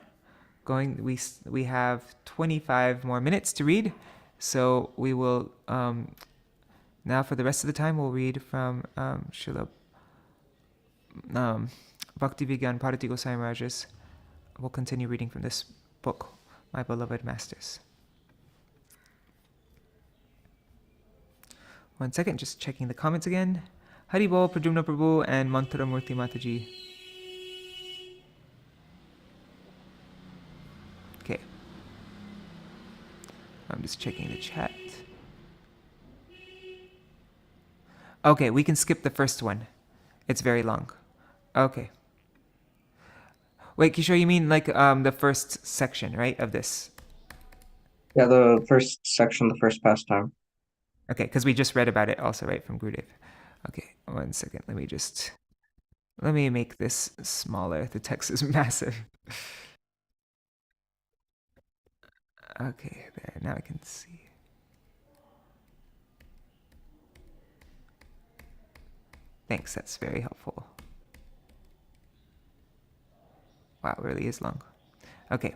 going, we have 25 more minutes to read, so we will, now for the rest of the time, we'll read from Srila Bhakti Vigyan Bharati Goswami Maharaja's. We'll continue reading from this book, My Beloved Masters. One second, just checking the comments again. Haribol, Pradyumna Prabhu, and Mantra Murti Mataji. Okay. I'm just checking the chat. Okay, we can skip the first one. It's very long. Okay. Wait, Kishore, you mean like the first section, right, of this? Yeah, the first section, the first pastime. Okay, because we just read about it also, right, from Gurudev. Okay, 1 second. Let me make this smaller. The text is massive. Okay, there. Now I can see. Thanks, that's very helpful. Wow, it really is long. Okay.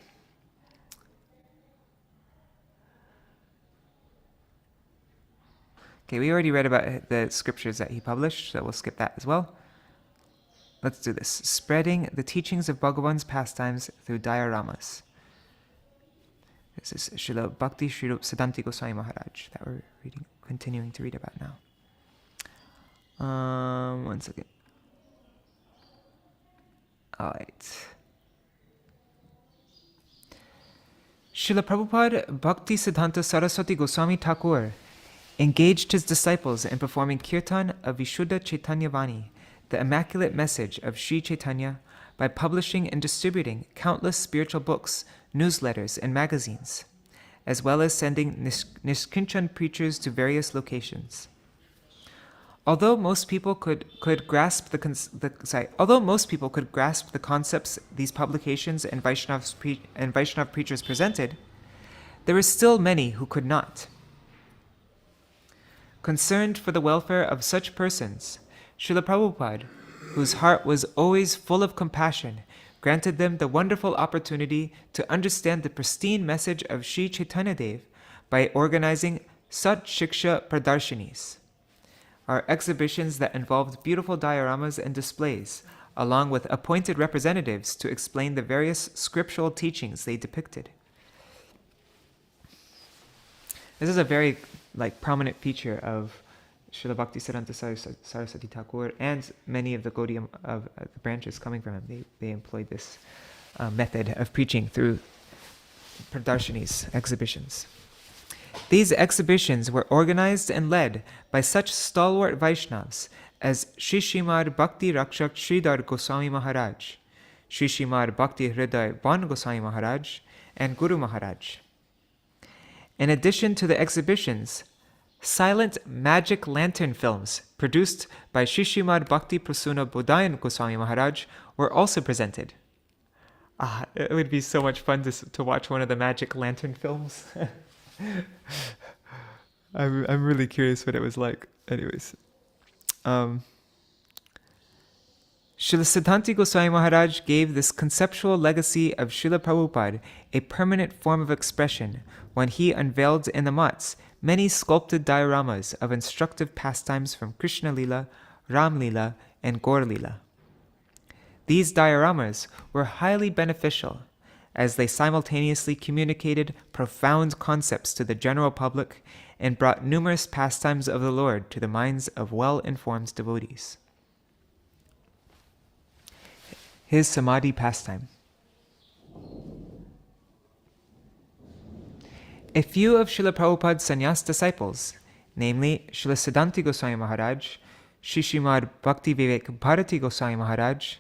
Okay, we already read about the scriptures that he published, so we'll skip that as well. Let's do this. Spreading the teachings of Bhagavan's pastimes through dioramas. This is Śrīla Bhakti Śrīrūpa Siddhāntī Gosvāmī Mahārāja that we're continuing to read about now. One second. All right. Srila Prabhupada Bhakti Siddhanta Saraswati Goswami Thakur engaged his disciples in performing kirtan of Vishuddha Chaitanya Vani, the immaculate message of Sri Chaitanya, by publishing and distributing countless spiritual books, newsletters, and magazines, as well as sending Niskinchan preachers to various locations. Although most people could grasp the concepts these publications and Vaishnav preachers presented, there were still many who could not. Concerned for the welfare of such persons, Srila Prabhupada, whose heart was always full of compassion, granted them the wonderful opportunity to understand the pristine message of Sri Chaitanya Dev by organizing Sat Shiksha Pradarshini's, are exhibitions that involved beautiful dioramas and displays, along with appointed representatives to explain the various scriptural teachings they depicted. This is a very prominent feature of Srila Bhakti Siddhanta Saraswati Thakur and many of the Gaudiya of the branches coming from him. They employed this method of preaching through pradarshini's, exhibitions. These exhibitions were organized and led by such stalwart Vaishnavas as Śrīmad Bhakti Rakshak Sridhar Goswāmī Mahārāja, Śrīmad Bhakti Hriday Ban Goswāmī Mahārāja, and Guru Mahārāja. In addition to the exhibitions, silent magic lantern films produced by Śrīmad Bhakti Prasunna Bodhayan Goswāmī Mahārāja were also presented. It would be so much fun to watch one of the magic lantern films. I'm really curious what it was like. Anyways, Srila Siddhāntī Gosvāmī Mahārāja gave this conceptual legacy of Srila Prabhupada a permanent form of expression when he unveiled in the mats many sculpted dioramas of instructive pastimes from Krishna Lila, Ram Lila, and Gaur Lila. These dioramas were highly beneficial as they simultaneously communicated profound concepts to the general public and brought numerous pastimes of the Lord to the minds of well-informed devotees. His Samadhi pastime. A few of Srila Prabhupada's sannyas disciples, namely Srila Siddhāntī Gosvāmī Mahārāja, Śrīmad Bhakti Vivek Bharati Goswāmī Mahārāja,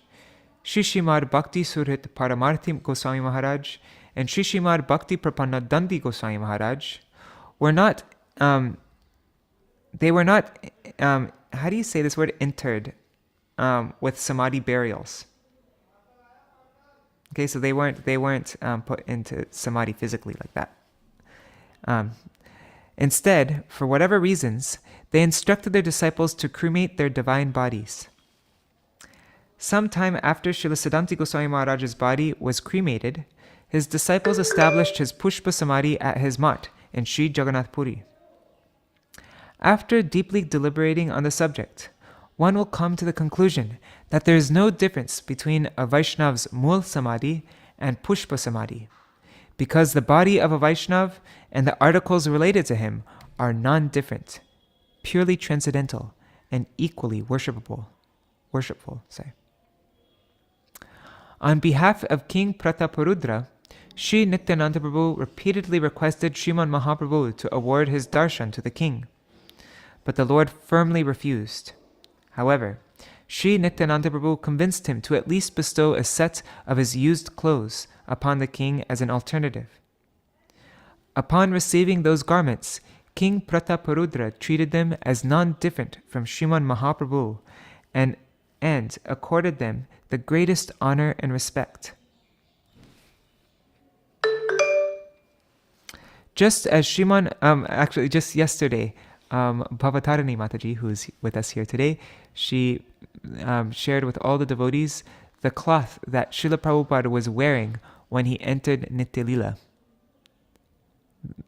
Śrīmad Bhakti Surit Paramarthi Goswāmī Mahārāja, and Śrīmad Bhakti Prapanna Dandi Goswāmī Mahārāja were not, how do you say this word, interred with samadhi burials. Okay, so they weren't put into samadhi physically like that. Instead, for whatever reasons, they instructed their disciples to cremate their divine bodies. Sometime after Srila Siddhāntī Gosvāmī Mahārāja's body was cremated, his disciples established his Pushpa Samadhi at his mat in Sri Jagannath Puri. After deeply deliberating on the subject, one will come to the conclusion that there is no difference between a Vaishnav's Mul Samadhi and Pushpa Samadhi, because the body of a Vaishnav and the articles related to him are non-different, purely transcendental, and equally worshipful. On behalf of King Prataparudra, Sri Nityananda Prabhu repeatedly requested Sriman Mahaprabhu to award his darshan to the king, but the Lord firmly refused. However, Sri Nityananda Prabhu convinced him to at least bestow a set of his used clothes upon the king as an alternative. Upon receiving those garments, King Prataparudra treated them as non-different from Sriman Mahaprabhu and accorded them the greatest honor and respect. Just as Sriman, just yesterday, Bhavatarani Mataji, who is with us here today, she shared with all the devotees the cloth that Srila Prabhupada was wearing when he entered Nitya-lila.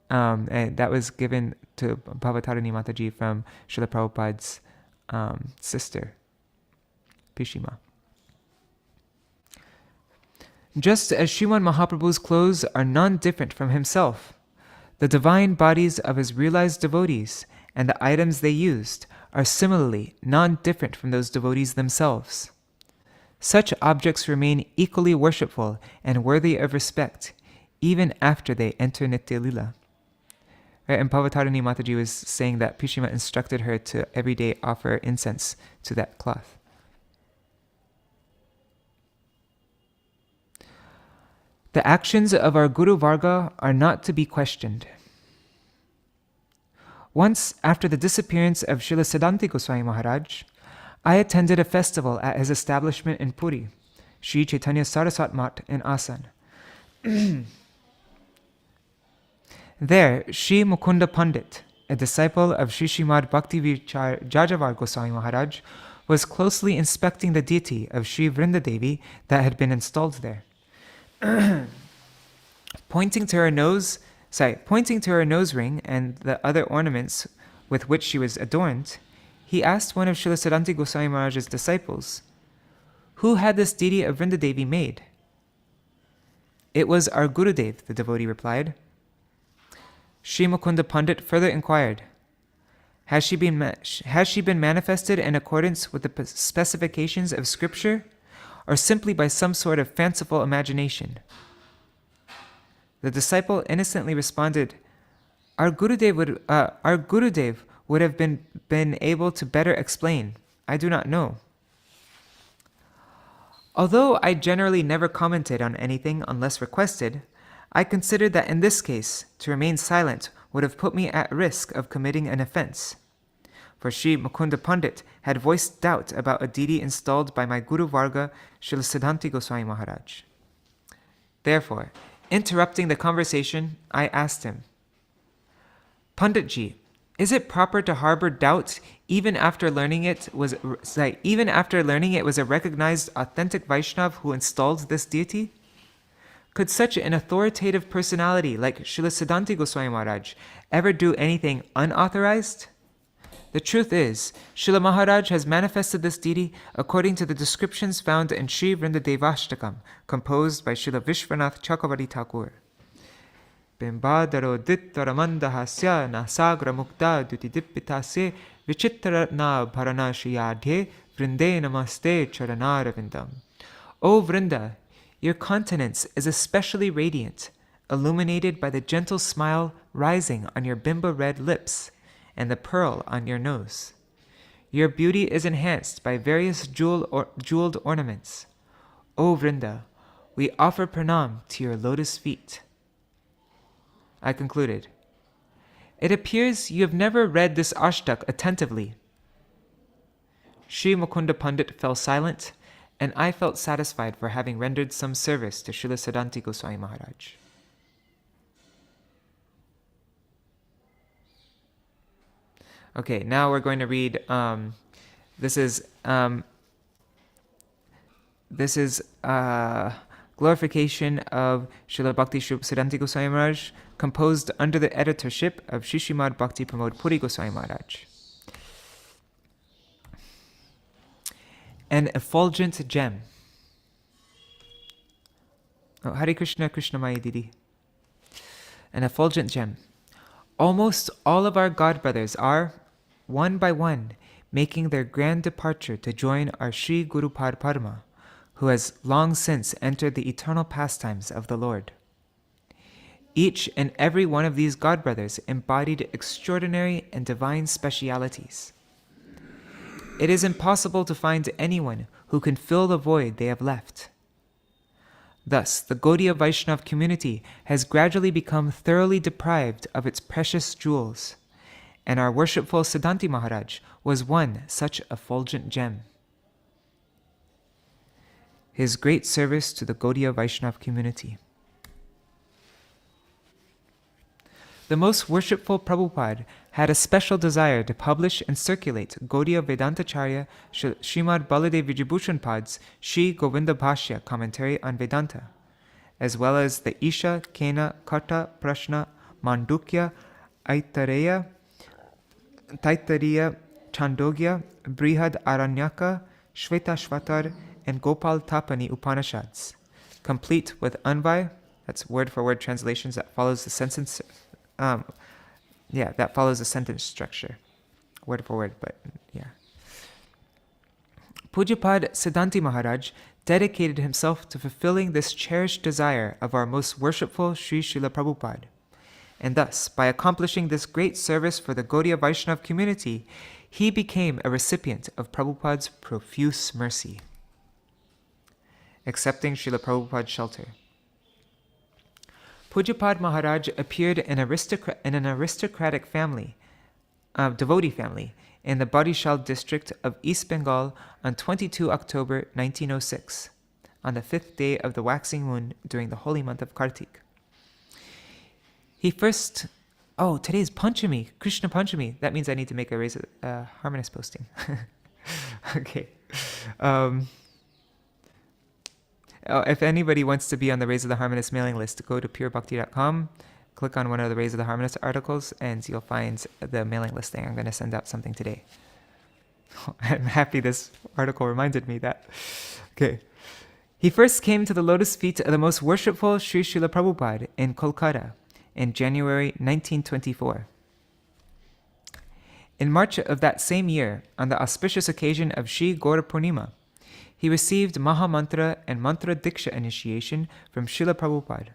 And that was given to Bhavatarani Mataji from Srila Prabhupada's sister, Pishima. Just as Srimad Mahaprabhu's clothes are non-different from himself, the divine bodies of his realized devotees and the items they used are similarly non-different from those devotees themselves. Such objects remain equally worshipful and worthy of respect even after they enter Nitya-lila. Right? And Bhavatarani Mataji was saying that Pishima instructed her to every day offer incense to that cloth. The actions of our Guru Varga are not to be questioned. Once, after the disappearance of Śrīla Siddhāntī Gosvāmī Mahārāja, I attended a festival at his establishment in Puri, Sri Chaitanya Saraswat Mat in Asan. There, Sri Mukunda Pandit, a disciple of Sri Śrīmad Bhakti Jajavar Gosvāmī Mahārāja, was closely inspecting the deity of Sri Vrinda Devi that had been installed there. Pointing to her nose ring and the other ornaments with which she was adorned, he asked one of Śrīla Siddhāntī Gosvāmī Mahārāja's disciples, "Who had this deity of Vrinda Devi made?" "It was our Gurudev," the devotee replied. Sri Mukunda Pandit further inquired, Has she been manifested in accordance with the specifications of scripture, or simply by some sort of fanciful imagination?" The disciple innocently responded, Our Gurudev would have been able to better explain. I do not know." Although I generally never commented on anything unless requested, I considered that in this case, to remain silent would have put me at risk of committing an offense. For Sri Mukunda Pandit had voiced doubt about a deity installed by my Guru Varga, Śrīla Siddhāntī Gosvāmī Mahārāja. Therefore, interrupting the conversation, I asked him, "Panditji, is it proper to harbor doubt even after learning it was a recognized authentic Vaishnav who installed this deity? Could such an authoritative personality like Śrīla Siddhāntī Gosvāmī Mahārāja ever do anything unauthorized? The truth is, Śrīla Mahārāja has manifested this deity according to the descriptions found in Sri Vrinda Devashtakam, composed by Śrīla Vishwanath Chakravarti Thakur. Bimbadaro dittaramanda hasya nasagra mukta dutidipitase vichitratna bharana shriyadhe vrinde namaste charanaravindam. O Vrinda, your countenance is especially radiant, illuminated by the gentle smile rising on your bimba-red lips and the pearl on your nose. Your beauty is enhanced by various jeweled ornaments. O Vrinda, we offer pranam to your lotus feet." I concluded, "It appears you have never read this ashtak attentively." Sri Mukunda Pandit fell silent, and I felt satisfied for having rendered some service to Śrīla Siddhāntī Gosvāmī Mahārāja. Okay, now we're going to read, this is glorification of Śrīla Bhakti Śrīrūpa Siddhāntī Gosvāmī Mahārāja, composed under the editorship of Sri Śrīmad Bhakti Pramod Puri Gosvāmī Mahārāja. An effulgent gem. Oh, Hare Krishna, Krishna Maya Didi. An effulgent gem. Almost all of our godbrothers are, one by one, making their grand departure to join our Sri Guru Padma, who has long since entered the eternal pastimes of the Lord. Each and every one of these godbrothers embodied extraordinary and divine specialities. It is impossible to find anyone who can fill the void they have left. Thus, the Gaudiya Vaishnava community has gradually become thoroughly deprived of its precious jewels, and our worshipful Siddhāntī Mahārāja was one such effulgent gem. His great service to the Gaudiya Vaishnava community. the most worshipful Prabhupada had a special desire to publish and circulate Gaudiya Vedantacharya Śrīmad Baladev Vijibhushan Pad's Shri Govinda Bhashya commentary on Vedanta, as well as the Isha, Kena, Karta, Prashna, Mandukya, Aitareya, Taittariya, Chandogya, Brihad Aranyaka, Shvetashvatar, and Gopal Tapani Upanishads, complete with Anvay, that's word-for-word translations that follows the sentence. That follows the sentence structure, word for word. But yeah, Pujapad Siddhāntī Mahārāja dedicated himself to fulfilling this cherished desire of our most worshipful Sri Śrīla Prabhupada, and thus, by accomplishing this great service for the Gaudiya Vaishnava community, he became a recipient of Prabhupada's profuse mercy, accepting Srila Prabhupada's shelter. Pujapad Maharaj appeared in an aristocratic family, devotee family, in the Barishal district of East Bengal on 22 October 1906, on the 5th day of the waxing moon during the holy month of Kartik. Today's Panchami, Krishna Panchami. That means I need to make a harmonious posting. Okay. If anybody wants to be on the Rays of the Harmonists mailing list, go to purebhakti.com, click on one of the Rays of the Harmonists articles, and you'll find the mailing list thing. I'm going to send out something today. I'm happy this article reminded me that. Okay. He first came to the lotus feet of the most worshipful Sri Śrīla Prabhupada in Kolkata in January 1924. In March of that same year, on the auspicious occasion of Shri Gaura Purnima, he received Maha Mantra and Mantra Diksha initiation from Srila Prabhupada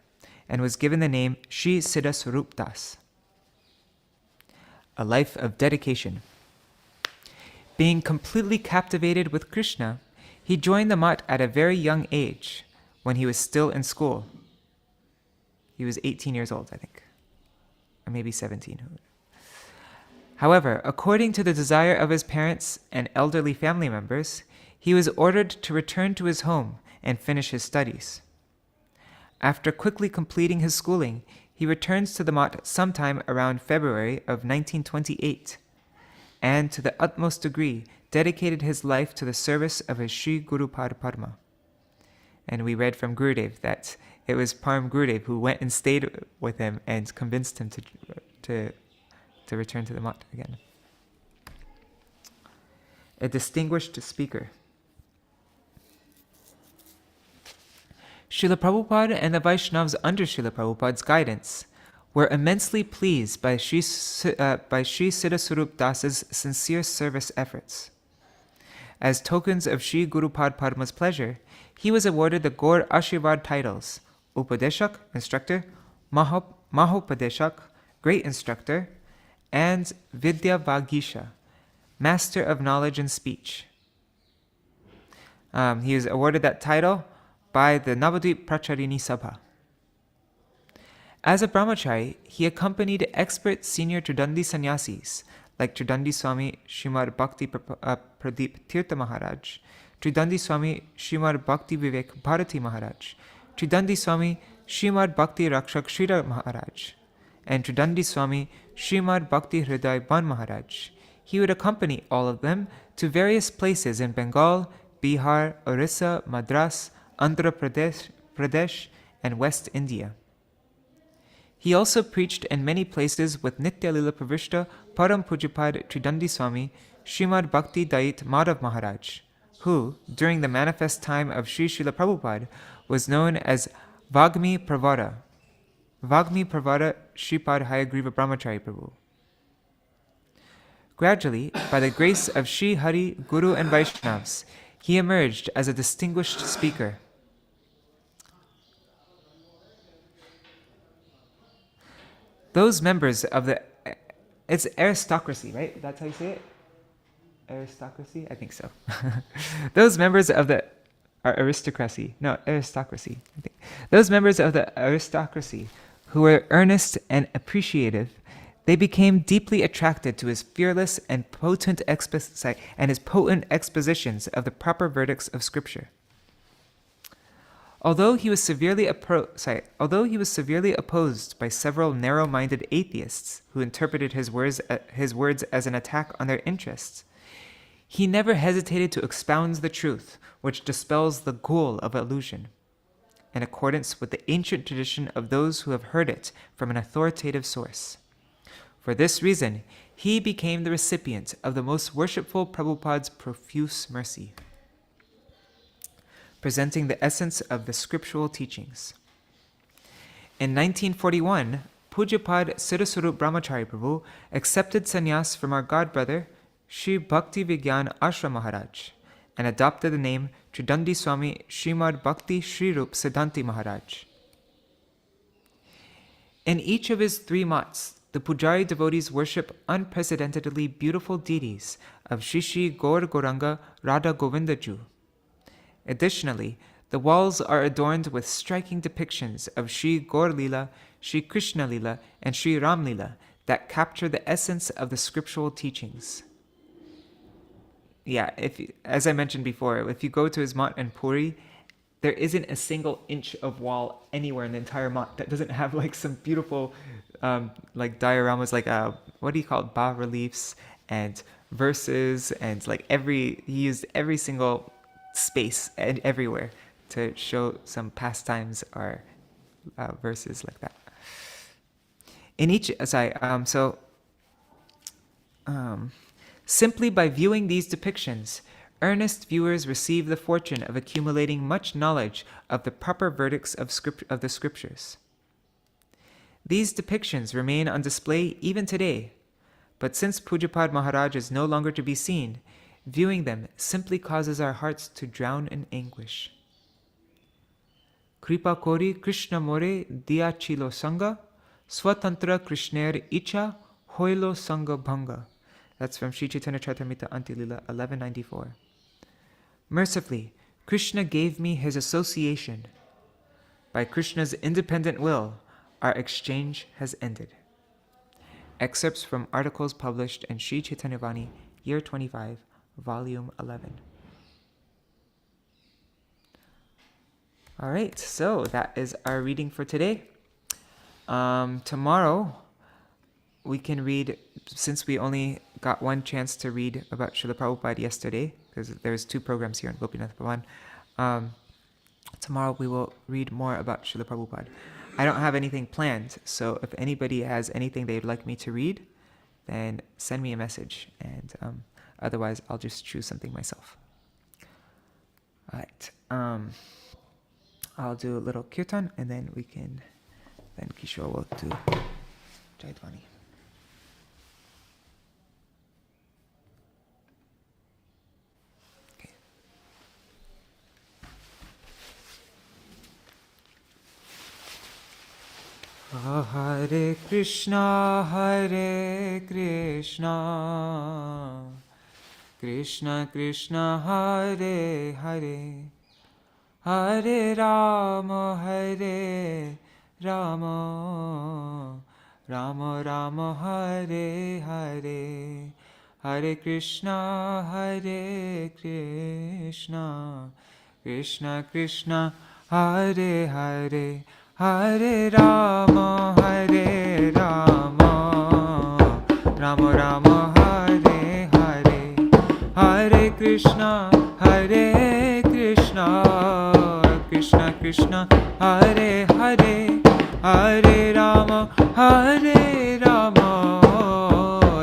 and was given the name Shri Siddha Swarup Das. A life of dedication. Being completely captivated with Krishna, he joined the Mat at a very young age, when he was still in school. He was 18 years old, I think, or maybe 17. However, according to the desire of his parents and elderly family members, he was ordered to return to his home and finish his studies. After quickly completing his schooling, he returns to the Mat sometime around February of 1928, and to the utmost degree dedicated his life to the service of his Sri Guru Padma. And we read from Gurudev that it was Param Gurudev who went and stayed with him and convinced him to return to the Mat again. A distinguished speaker. Srila Prabhupada and the Vaishnavas under Srila Prabhupada's guidance were immensely pleased by Sri Siddha Swarup Das's sincere service efforts. As tokens of Sri Guru Padma's pleasure, he was awarded the Gaur Ashirvad titles Upadeshak, instructor, Mahopadeshak, great instructor, and Vidya Vagisha, master of knowledge and speech. He was awarded that title by the Navadvip Pracharini Sabha. As a brahmachari, he accompanied expert senior Tridandi sannyasis like Tridandi Swami Śrīmad Bhakti Pradeep Tirtha Maharaj, Tridandi Swami Śrīmad Bhakti Vivek Bharati Maharaj, Tridandi Swami Śrīmad Bhakti Rakshak Shrira Maharaj, and Tridandi Swami Śrīmad Bhakti Hriday Ban Maharaj. He would accompany all of them to various places in Bengal, Bihar, Orissa, Madras, Andhra Pradesh, and West India. He also preached in many places with Nitya Lila Pravishta Param Pujapad Tridandi Swami Śrīmad Bhakti Dait Madhav Maharaj, who, during the manifest time of Sri Śrīla Prabhupada, was known as Vagmi Pravara Shripad Hayagriva Brahmachari Prabhu. Gradually, by the grace of Sri Hari, Guru and Vaishnavas, he emerged as a distinguished speaker. Those members of the, it's aristocracy, right? That's how you say it? Aristocracy? I think so. Those members of the aristocracy. Those members of the aristocracy who were earnest and appreciative, they became deeply attracted to his fearless and potent expositions of the proper verdicts of Scripture. Although he was severely opposed by several narrow-minded atheists who interpreted his words as an attack on their interests, he never hesitated to expound the truth, which dispels the ghoul of illusion, in accordance with the ancient tradition of those who have heard it from an authoritative source. For this reason, he became the recipient of the most worshipful Prabhupada's profuse mercy, presenting the essence of the scriptural teachings. In 1941, Pujapad Siddhāswarup Brahmachari Prabhu accepted sannyas from our godbrother, Sri Bhakti Vigyan Ashram Maharaj, and adopted the name Tridandi Swami Śrīmad Bhakti Śrīrūpa Siddhāntī Mahārāja. In each of his 3 mats, the Pujari devotees worship unprecedentedly beautiful deities of Shri Shri Gaur Gauranga Radha Govindaju. Additionally, the walls are adorned with striking depictions of Shri Gaur Lila, Shri Krishna Lila, and Shri Ram Lila that capture the essence of the scriptural teachings. Yeah, as I mentioned before, if you go to his mat in Puri, there isn't a single inch of wall anywhere in the entire mat that doesn't have like some beautiful dioramas, what do you call it, bas-reliefs and verses, and he used every single space and everywhere to show some pastimes or verses like that. Simply by viewing these depictions, earnest viewers receive the fortune of accumulating much knowledge of the proper verdicts of the scriptures. These depictions remain on display even today, but since Pujapad Maharaj is no longer to be seen, viewing them simply causes our hearts to drown in anguish. Kripa kori Krishna more diya chilo sanga, swatantra Krishner icha hoilo sanga bhanga. That's from Sri Chaitanya Charitamrita Antilila 1194. Mercifully, Krishna gave me his association. By Krishna's independent will, our exchange has ended. Excerpts from articles published in Sri Chaitanya Vani, Year 25, Volume 11. All right, so that is our reading for today. Tomorrow, we can read, since we only got one chance to read about Srila Prabhupada yesterday, because there's 2 programs here in Gopinath Bhavan, tomorrow we will read more about Srila Prabhupada. I don't have anything planned, so if anybody has anything they'd like me to read, then send me a message, and otherwise I'll just choose something myself. All right, I'll do a little kirtan, and then Kishore will do Jaidvani. Hare Krishna, Krishna Krishna, Hare Hare, Hare Rama, Rama Rama, Hare Hare, Hare Krishna, Krishna Krishna, Hare Hare, Hare Rama, Rama Rama, Hare Hare, Hare Krishna, Krishna Krishna, Hare Hare, Hare Rama,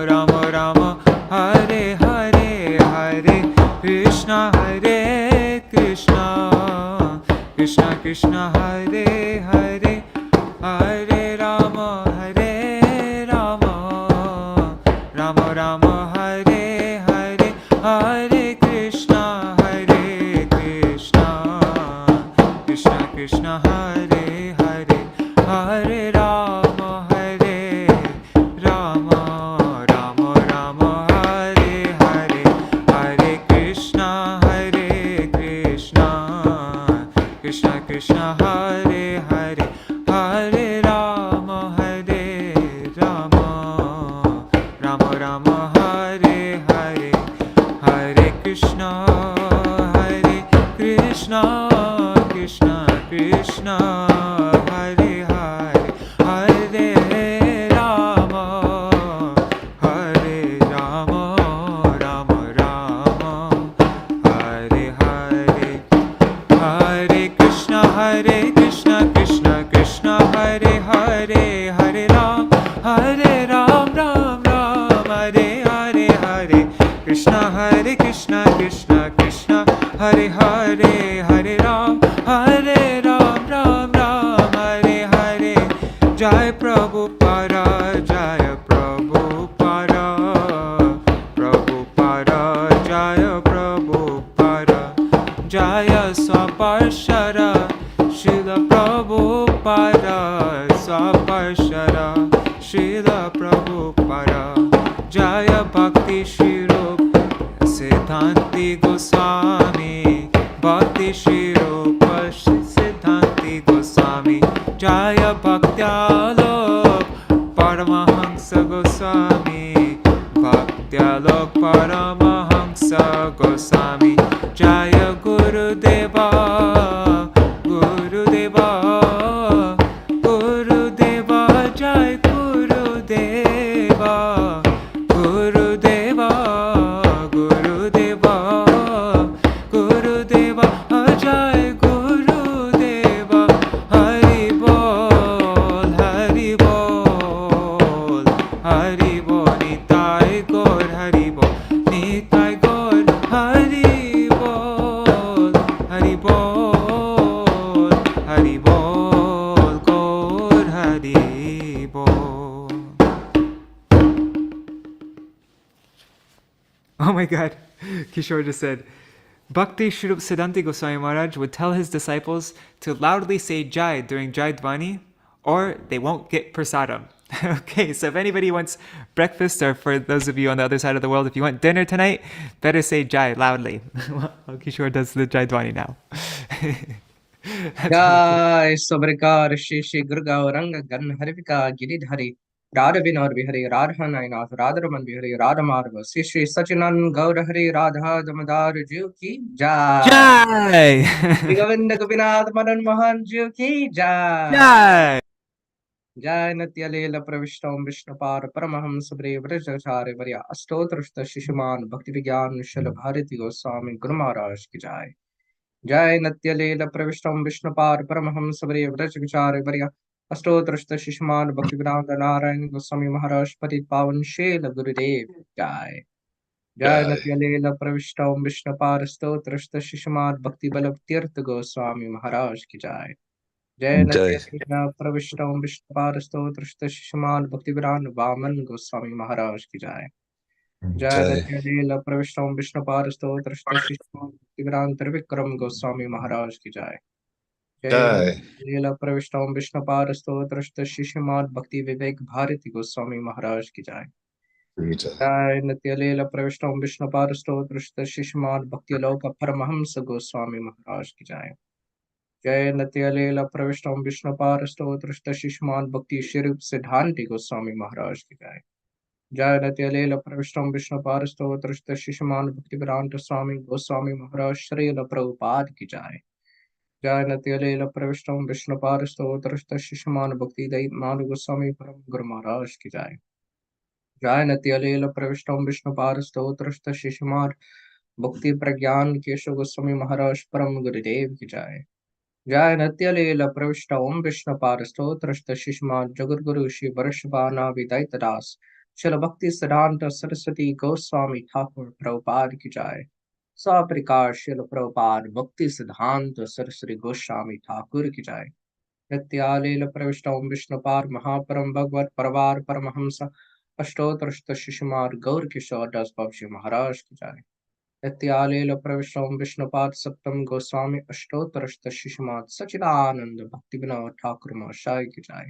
Rama Rama, Hare Hare, Hare Krishna, Krishna Krishna, Hare Hare, Hare Rama, Rama Rama, Hare Hare, Hare Krishna, Krishna Krishna, Hare Hare, Hare Rama, Rama Rama, Hare Hare, Hare Krishna, Krishna Krishna, Hare Hare, Hare Rama, Rama Rama, Hare Hare, Hare Krishna, Krishna Krishna, Krishna, Hare Hare, Hare Rama, Hare Rama, Rama Rama, Hare Hare, Hare Krishna, Krishna Krishna, Hare Hare, Hare Ram, Ram Ram, Hare Hare, Hare Krishna, Krishna Krishna, Hare Hare, Hare Ram, Ram Ram, Hare Hare. Jai Prabhupada, Jai Prabhupada, Prabhupada, Jai Prabhupada, Jaya Saparshara, Śrīla Prabhupada, Saparshara, Śrīla Prabhupada, Jaya Bhakti Śrīrūpa Siddhāntī Gosvāmī, Bhakti Śrīrūpa Siddhāntī Gosvāmī, Jaya Bhaktyalok Paramahamsa Gosvāmī, Bhaktyalok Paramahamsa Gosvāmī, Jaya Gurudeva, Gurudeva, Gurudeva, Jai Gurudeva, Gurudeva, Gurudeva, Gurudeva, Jai Gurudeva, Hari Bol, Hari Bol, Hari Bol, Nitai Gaur, Hari Bol, Nitai Gaur, Hari Bol, Hari Bol, Hari Bol, Gaur, Hari Bol. Oh my God, Kishore just said, Bhakti Śrīrūpa Siddhāntī Gosvāmī Mahārāja would tell his disciples to loudly say Jai during Jai Dvani, or they won't get prasadam. Okay, so if anybody wants breakfast, or for those of you on the other side of the world, if you want dinner tonight, better say Jai loudly. Well, Kishore does the Jai Dvani now. Jai Sabrikar Shishi Gurga Ranga Gan Harvika Giridhari Radha Vinod Vihari Radha Nainath Radharaman Vihari Radha Marva Shishi Sachinan Gaurahari Radha Damadar Juki Jai Jai! Govinda Gopinath Madan Mohan Juki Jai Jai! Jai Natya Leela Pravishtam Vishnupar Paramaham Sabri Vrajachari Varya Astotrashta Shishuman Bhakti Vigyan Shala Bharati Goswami Guru Maharaj Ki Jai Jai Natya Leela Pravishtam Vishnupar Paramaham Sabri Vrajachari Varya Astotrashta Shishuman Bhakti Vedanta Narayan Goswami Maharaj Parit Pavan Shela Gurudev Jai Jai Natya Leela Pravishtam Vishnupar Astotrashta Shishuman Bhakti Balav Tirtha Goswami Maharaj Ki Jai Jai Natya Leela Pravishtam Vishnupar Astotrashta Shishuman Bhakti Vedanta Vaman Goswami Maharaj Ki Jai Jai Natya Leela Pravishtam Vishnupar Astotrashta Shishuman Bhakti Vedanta Vikram Goswami Maharaj Ki Jai Jai Leela Pravishtam Vishnupar Astotrashta Shishuman Bhakti Vivek Bharati Goswami Maharaj Ki Jai Jai Natya Leela Pravishtam Vishnupar Astotrashta Shishuman Bhakti Loka Paramahamsa Goswami Maharaj Ki Jai Jai Natya Leela Pravishtam Vishnupar Astotrashta Shishuman Bhakti Śrīrūpa Siddhāntī Gosvāmī Mahārāja Ki Jai Jai Natya Leela Pravishtam Vishnupar Astotrashta Shishuman Bhakti Vedanta Swami Goswami Maharaj Śrīla Prabhupada Ki Jai Jai Natya Leela Pravishtam Vishnupar Astotrashta Shishuman Bhakti Daitmanu Goswami Param Guru Maharaj Ki Jai Jai Natya Leela Pravishtam Vishnupar Astotrashta Shishuman Bhakti Pragyan Keshav Goswami Maharaj Param Gurudev Ki Jai Jai Natya Leela Pravishtam Vishnupar Astotrashta Shishuman Jagadguru Shri Varshvana Vidaitadas Śrīla Bhakti Śrīrūpa Siddhāntī Gosvāmī Thakur Prabhupada Ki Jai Saprikar Śrīla Prabhupada Bhakti Siddhanta Saraswati Goswami Thakur Ki Jai Natya Leela Pravishtam Vishnupar Mahaparam Bhagavad Paravar Paramahamsa Ashtotrashta Shishuman Gaur Kishore Das Babji Maharaj Ki Jai Natya Leela Pravishtam Vishnupad Saptam Goswami Ashtotrashta Shishuman Sachidananda Bhakti Vinod Thakur Mahashaya Ki Jai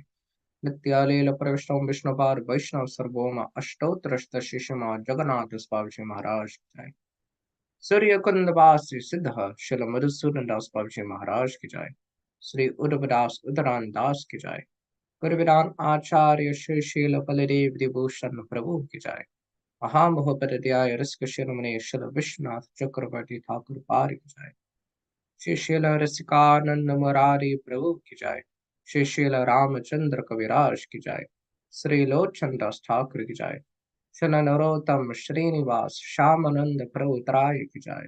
Natya Leela Pravishtam Vishnupad Vaishnav Sarvoma Ashtotrashta Shishuman Jagannath Das Babji Maharaj Ki Jai Surya Kundavasi Siddha Śrīla Madhusudan Das Babji Maharaj Ki Jai Sri Uddhavadas Udaran Das Ki Jai Gurvidan Acharya Shri Śrīla Baladev Vibhushan Prabhu Ki Jai Mahamahopadadyaya Raska Shiromane Śrīla Vishwanath Chakravarti Thakur Pari Ki Jai Shri शील रसिकानंद मुरारी प्रभु की जय। श्री शील रामचंद्र कविराज की जय। श्री लोचन दास ठाकुर की जय। श्री नरोत्तम श्रीनिवास श्यामानंद प्रभु त्राय की जय।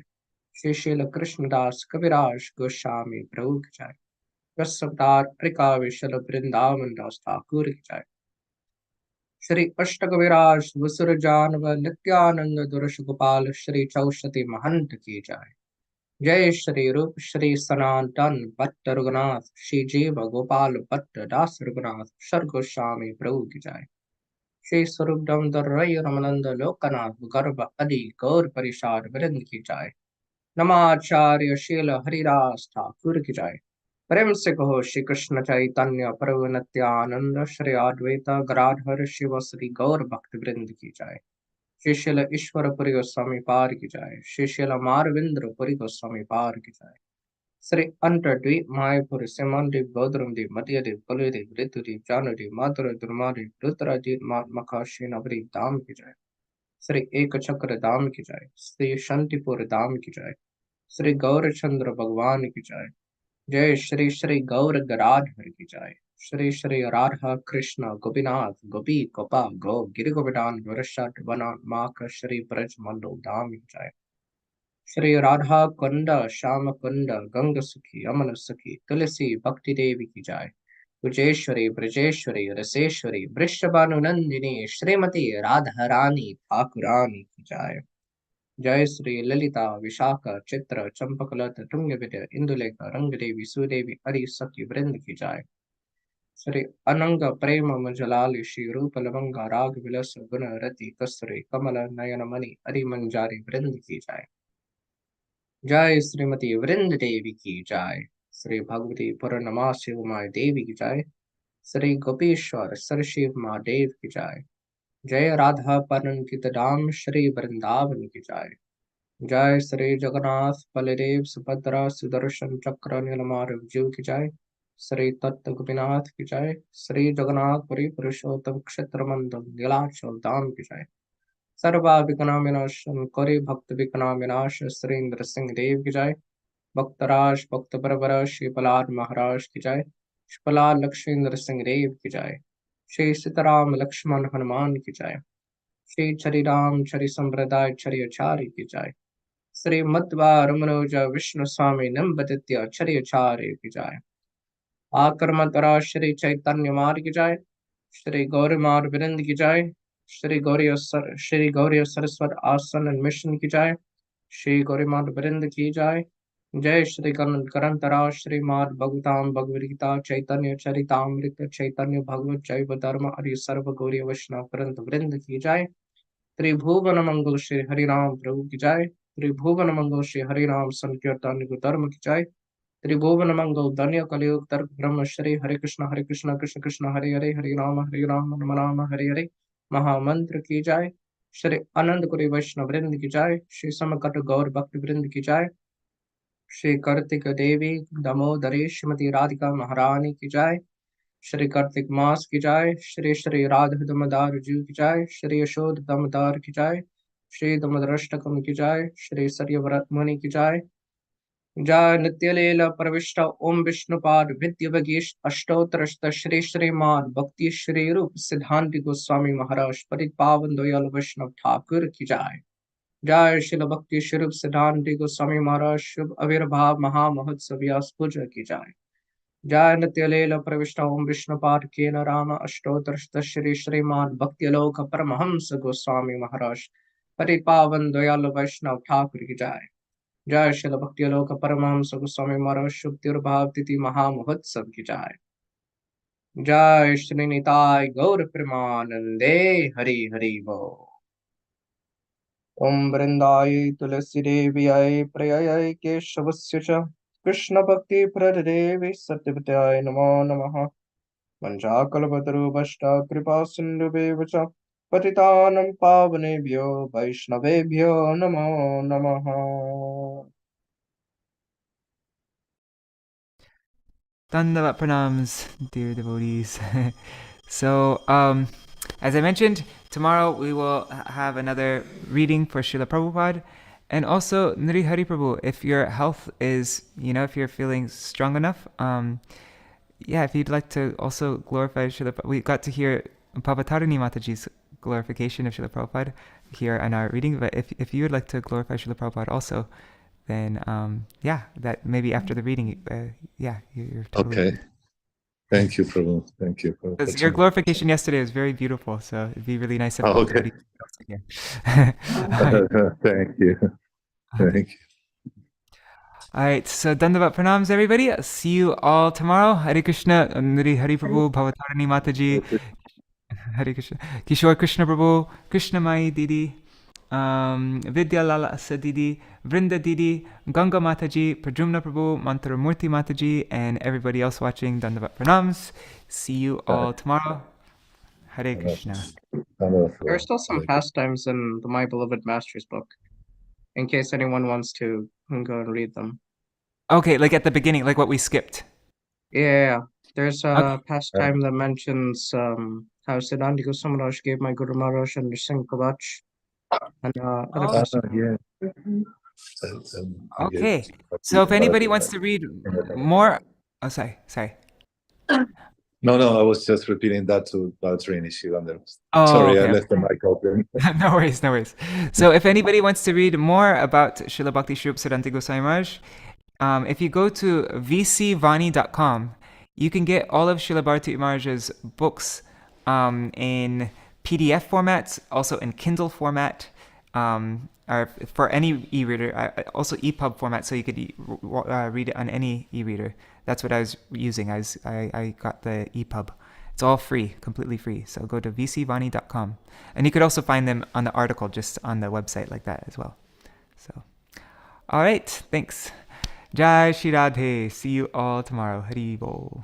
श्री शील कृष्णदास कविराज गोस्वामी प्रभु की जय। रसवतार अरिका विशल वृंदावन दास ठाकुर की जय। श्री अष्टकविराज वसुर जानव नित्यानंद दुरस गोपाल श्री चौसती महंत की जय। जय श्री रूप श्री सनातन भट्ट रघुनाथ श्री जीव गोपाल भट्ट दास रघुनाथ सर गोस्वामी प्रभु की जय। श्री स्वरूप दामोदर रय रमानंद लोकनाथ गर्भ आदि गौर परिषद वृंद की जय। नमाचार्य शील हरिदास ठाकुर की जय। प्रेम से कहो श्री कृष्ण चैतन्य प्रभु नित्यानंद श्री अद्वैत गदाधर शिव श्री गौर भक्त वृंद की जय। श्री शिल ईश्वर पुरी गोस्वामी पार की जय। श्री शिल मारविंद्र पुरी गोस्वामी पार की जय। श्री अंतर्द्वीप मायपुर सिमंदीप गौतमदीप मध्यदीप कुलदीप ऋतुदीप जानदीप माधुर दुर्मादीप रुद्रदीप मकाशी नवदीप धाम की जय। श्री एक चक्र धाम की जय। श्री शांतिपुर धाम की जय। श्री गौरचंद्र भगवान की जय। जय श्री श्री गौर गदाधर की जय। श्री श्री राधा कृष्ण गोपीनाथ गोपी गोपा गौ गिरि गोपिनाथ वृषभ वनाथ माख श्री ब्रज मंडल धाम की जय। श्री राधा कुंड श्याम कुंड गंग सुखी अमन सुखी तुलसी भक्ति देवी की जय। कुजेश्वरी ब्रजेश्वरी रसेश्वरी वृषभानुनंदिनी श्रीमती राधा रानी ठाकुरानी की जय। जय श्री ललिता विशाखा चित्र चंपकलता तुंग विद्या इंदुलेखा रंग देवी सुदेवी हरि सखी वृंद की जय। श्री अनंग प्रेम मजलाल श्री रूप लवंगा राग विलस गुण रति कस्तूरी कमल नयन मणि हरि मंजारी वृंद की जय। जय श्रीमती वृंद देवी की जय। श्री भगवती पूर्णमासी उमा देवी की जय। श्री गोपीश्वर सरशिव महादेव की जय। जय राधा परंकित धाम श्री वृंदावन की जय। जय श्री जगन्नाथ बलदेव सुभद्रा सुदर्शन चक्र नीलमार्ग जीव की जय। श्री तत्व गोपीनाथ की जय। श्री जगन्नाथपुरी पुरुषोत्तम क्षेत्र मंडल नीलाचल धाम की जय। सर्वा विघ्न विनाशन करे भक्त विघ्न विनाश श्रीन्द्र सिंह देव की जय। भक्तराज भक्त बरबर श्री प्रहलाद महाराज की जय। प्रहलाद लक्ष्मीन्द्र सिंह देव की जय। श्री सीताराम लक्ष्मण हनुमान की जय। श्री चरि राम चरि संप्रदाय चरि आचार्य की जय। श्री मध्वा रमनोज विष्णु स्वामी निम्बदित्य आचार्य की जय। आकर्मतरा श्री चैतन्य मार्ग की जय। श्री गौरी मार वृंद की जय। श्री गौरी सरस्वत आसन मिशन की जय। श्री गौरी मार वृंद की जय। जय श्री करंतरा श्री मार भगवताम भगवदगीता चैतन्य चरितामृत चैतन्य भगवत जैव धर्म हरि सर्व गौरी वैष्णव करंत वृंद की जय। त्रिभुवन मंगल श्री हरिनाम प्रभु की जय। त्रिभुवन मंगल श्री हरिनाम संकीर्तन धर्म की जय। त्रिभुवन मंगल धन्य कलयुग तर्क ब्रह्म श्री हरे कृष्ण कृष्ण कृष्ण हरे हरे हरे राम राम राम हरे हरे महामंत्र की जय। श्री अनंत पुरी वैष्णव वृंद की जय। श्री समकट गौर भक्त वृंद की जय। श्री कार्तिक देवी दामोदरी श्रीमती राधिका महारानी की जय। श्री कार्तिक मास की जय। श्री श्री राधा दामोदर जी की जय। श्री यशोद दामोदर की जय। श्री दामोदराष्टकम की जय। श्री सत्यव्रत मुनि की जय। जय नित्य लीला प्रविष्ट ओम विष्णुपाद विद्य वगीश अष्टोत्तर श्री श्रीमान भक्ति श्री रूप सिद्धांति गोस्वामी महाराज पतित पावन दयाल वैष्णव ठाकुर की जय। जय शिल भक्ति श्रीरूप सिद्धांति गोस्वामी महाराज शुभ आविर्भाव महामहोत्सव व्यास पूजा की जय। जय नित्य लीला प्रविष्ट ओम विष्णुपाद केन राम अष्टोत्तर श्री श्रीमान भक्तिलोक परमहंस गोस्वामी महाराज पतित पावन दयाल वैष्णव ठाकुर की जय। जय शिल भक्ति लोक परमहंस गोस्वामी महाराज शुभ तिरुभाव तिथि महामहोत्सव की जय। जय श्री निताय गौर प्रेमानंदे हरि हरि बोल। ओम वृंदाय तुलसी देव्याय प्रियाय केशवस्य च कृष्ण भक्ति प्रदेवी सत्यवत्याय नमो नमः। वंशाकल्पतरुभ्यश्च कृपा सिन्धुभ्येव च पतितानं पावनेभ्यो वैष्णवेभ्यो नमो नमः। Dandavat pranams, dear devotees. So, as I mentioned, tomorrow we will have another reading for Srila Prabhupada, And also, Nri Hari Prabhu, if your health is, if you're feeling strong enough, if you'd like to also glorify Srila Prabhupada, we got to hear Pavatarani Mataji's glorification of Srila Prabhupada here in our reading, but if you would like to glorify Srila Prabhupada also, then that maybe after the reading, you're totally... Okay. Thank you, Prabhu. Thank you. Your glorification yesterday was very beautiful, so it'd be really nice if okay. Thank you. Thank you. All right, so Dandavat Pranams, everybody. See you all tomorrow. Hare Krishna, Nri Hari Prabhu, Bhavatarani Mataji, Hare Krishna, Kishore Krishna Prabhu, Krishna Mai Didi, Vidya Lala Asa Didi, Vrinda Didi, Ganga Mataji, Pradyumna Prabhu, Mantaramurti Mataji, and everybody else watching Dandavat Pranams. See you all tomorrow. Hare Krishna. There are still some pastimes in the My Beloved Master's book, in case anyone wants to go and read them. Okay, like at the beginning, like what we skipped. Yeah, there's a pastime that mentions how Siddhāntī Gosvāmī Mahārāja gave my Guru Maharaj and Singh Kavach, and other pastimes. Okay, so if anybody wants to read more... Oh, sorry. No, I was just repeating that to Bhavatarani Shivander. Oh, sorry, okay. I left the mic open. No worries. So if anybody wants to read more about Srila Bhakti Śrīrūpa Siddhāntī Gosvāmī Mahārāja, if you go to vcvani.com, you can get all of Srila Bharati Maharaja's books in PDF format, also in Kindle format, or for any e-reader, also EPUB format, so you could read it on any e-reader. That's what I was using. I got the EPUB. It's all free, completely free. So go to vcvani.com. And you could also find them on the article, just on the website like that as well. So, all right, thanks. Jai Shri Radhe. See you all tomorrow. Hari Bol.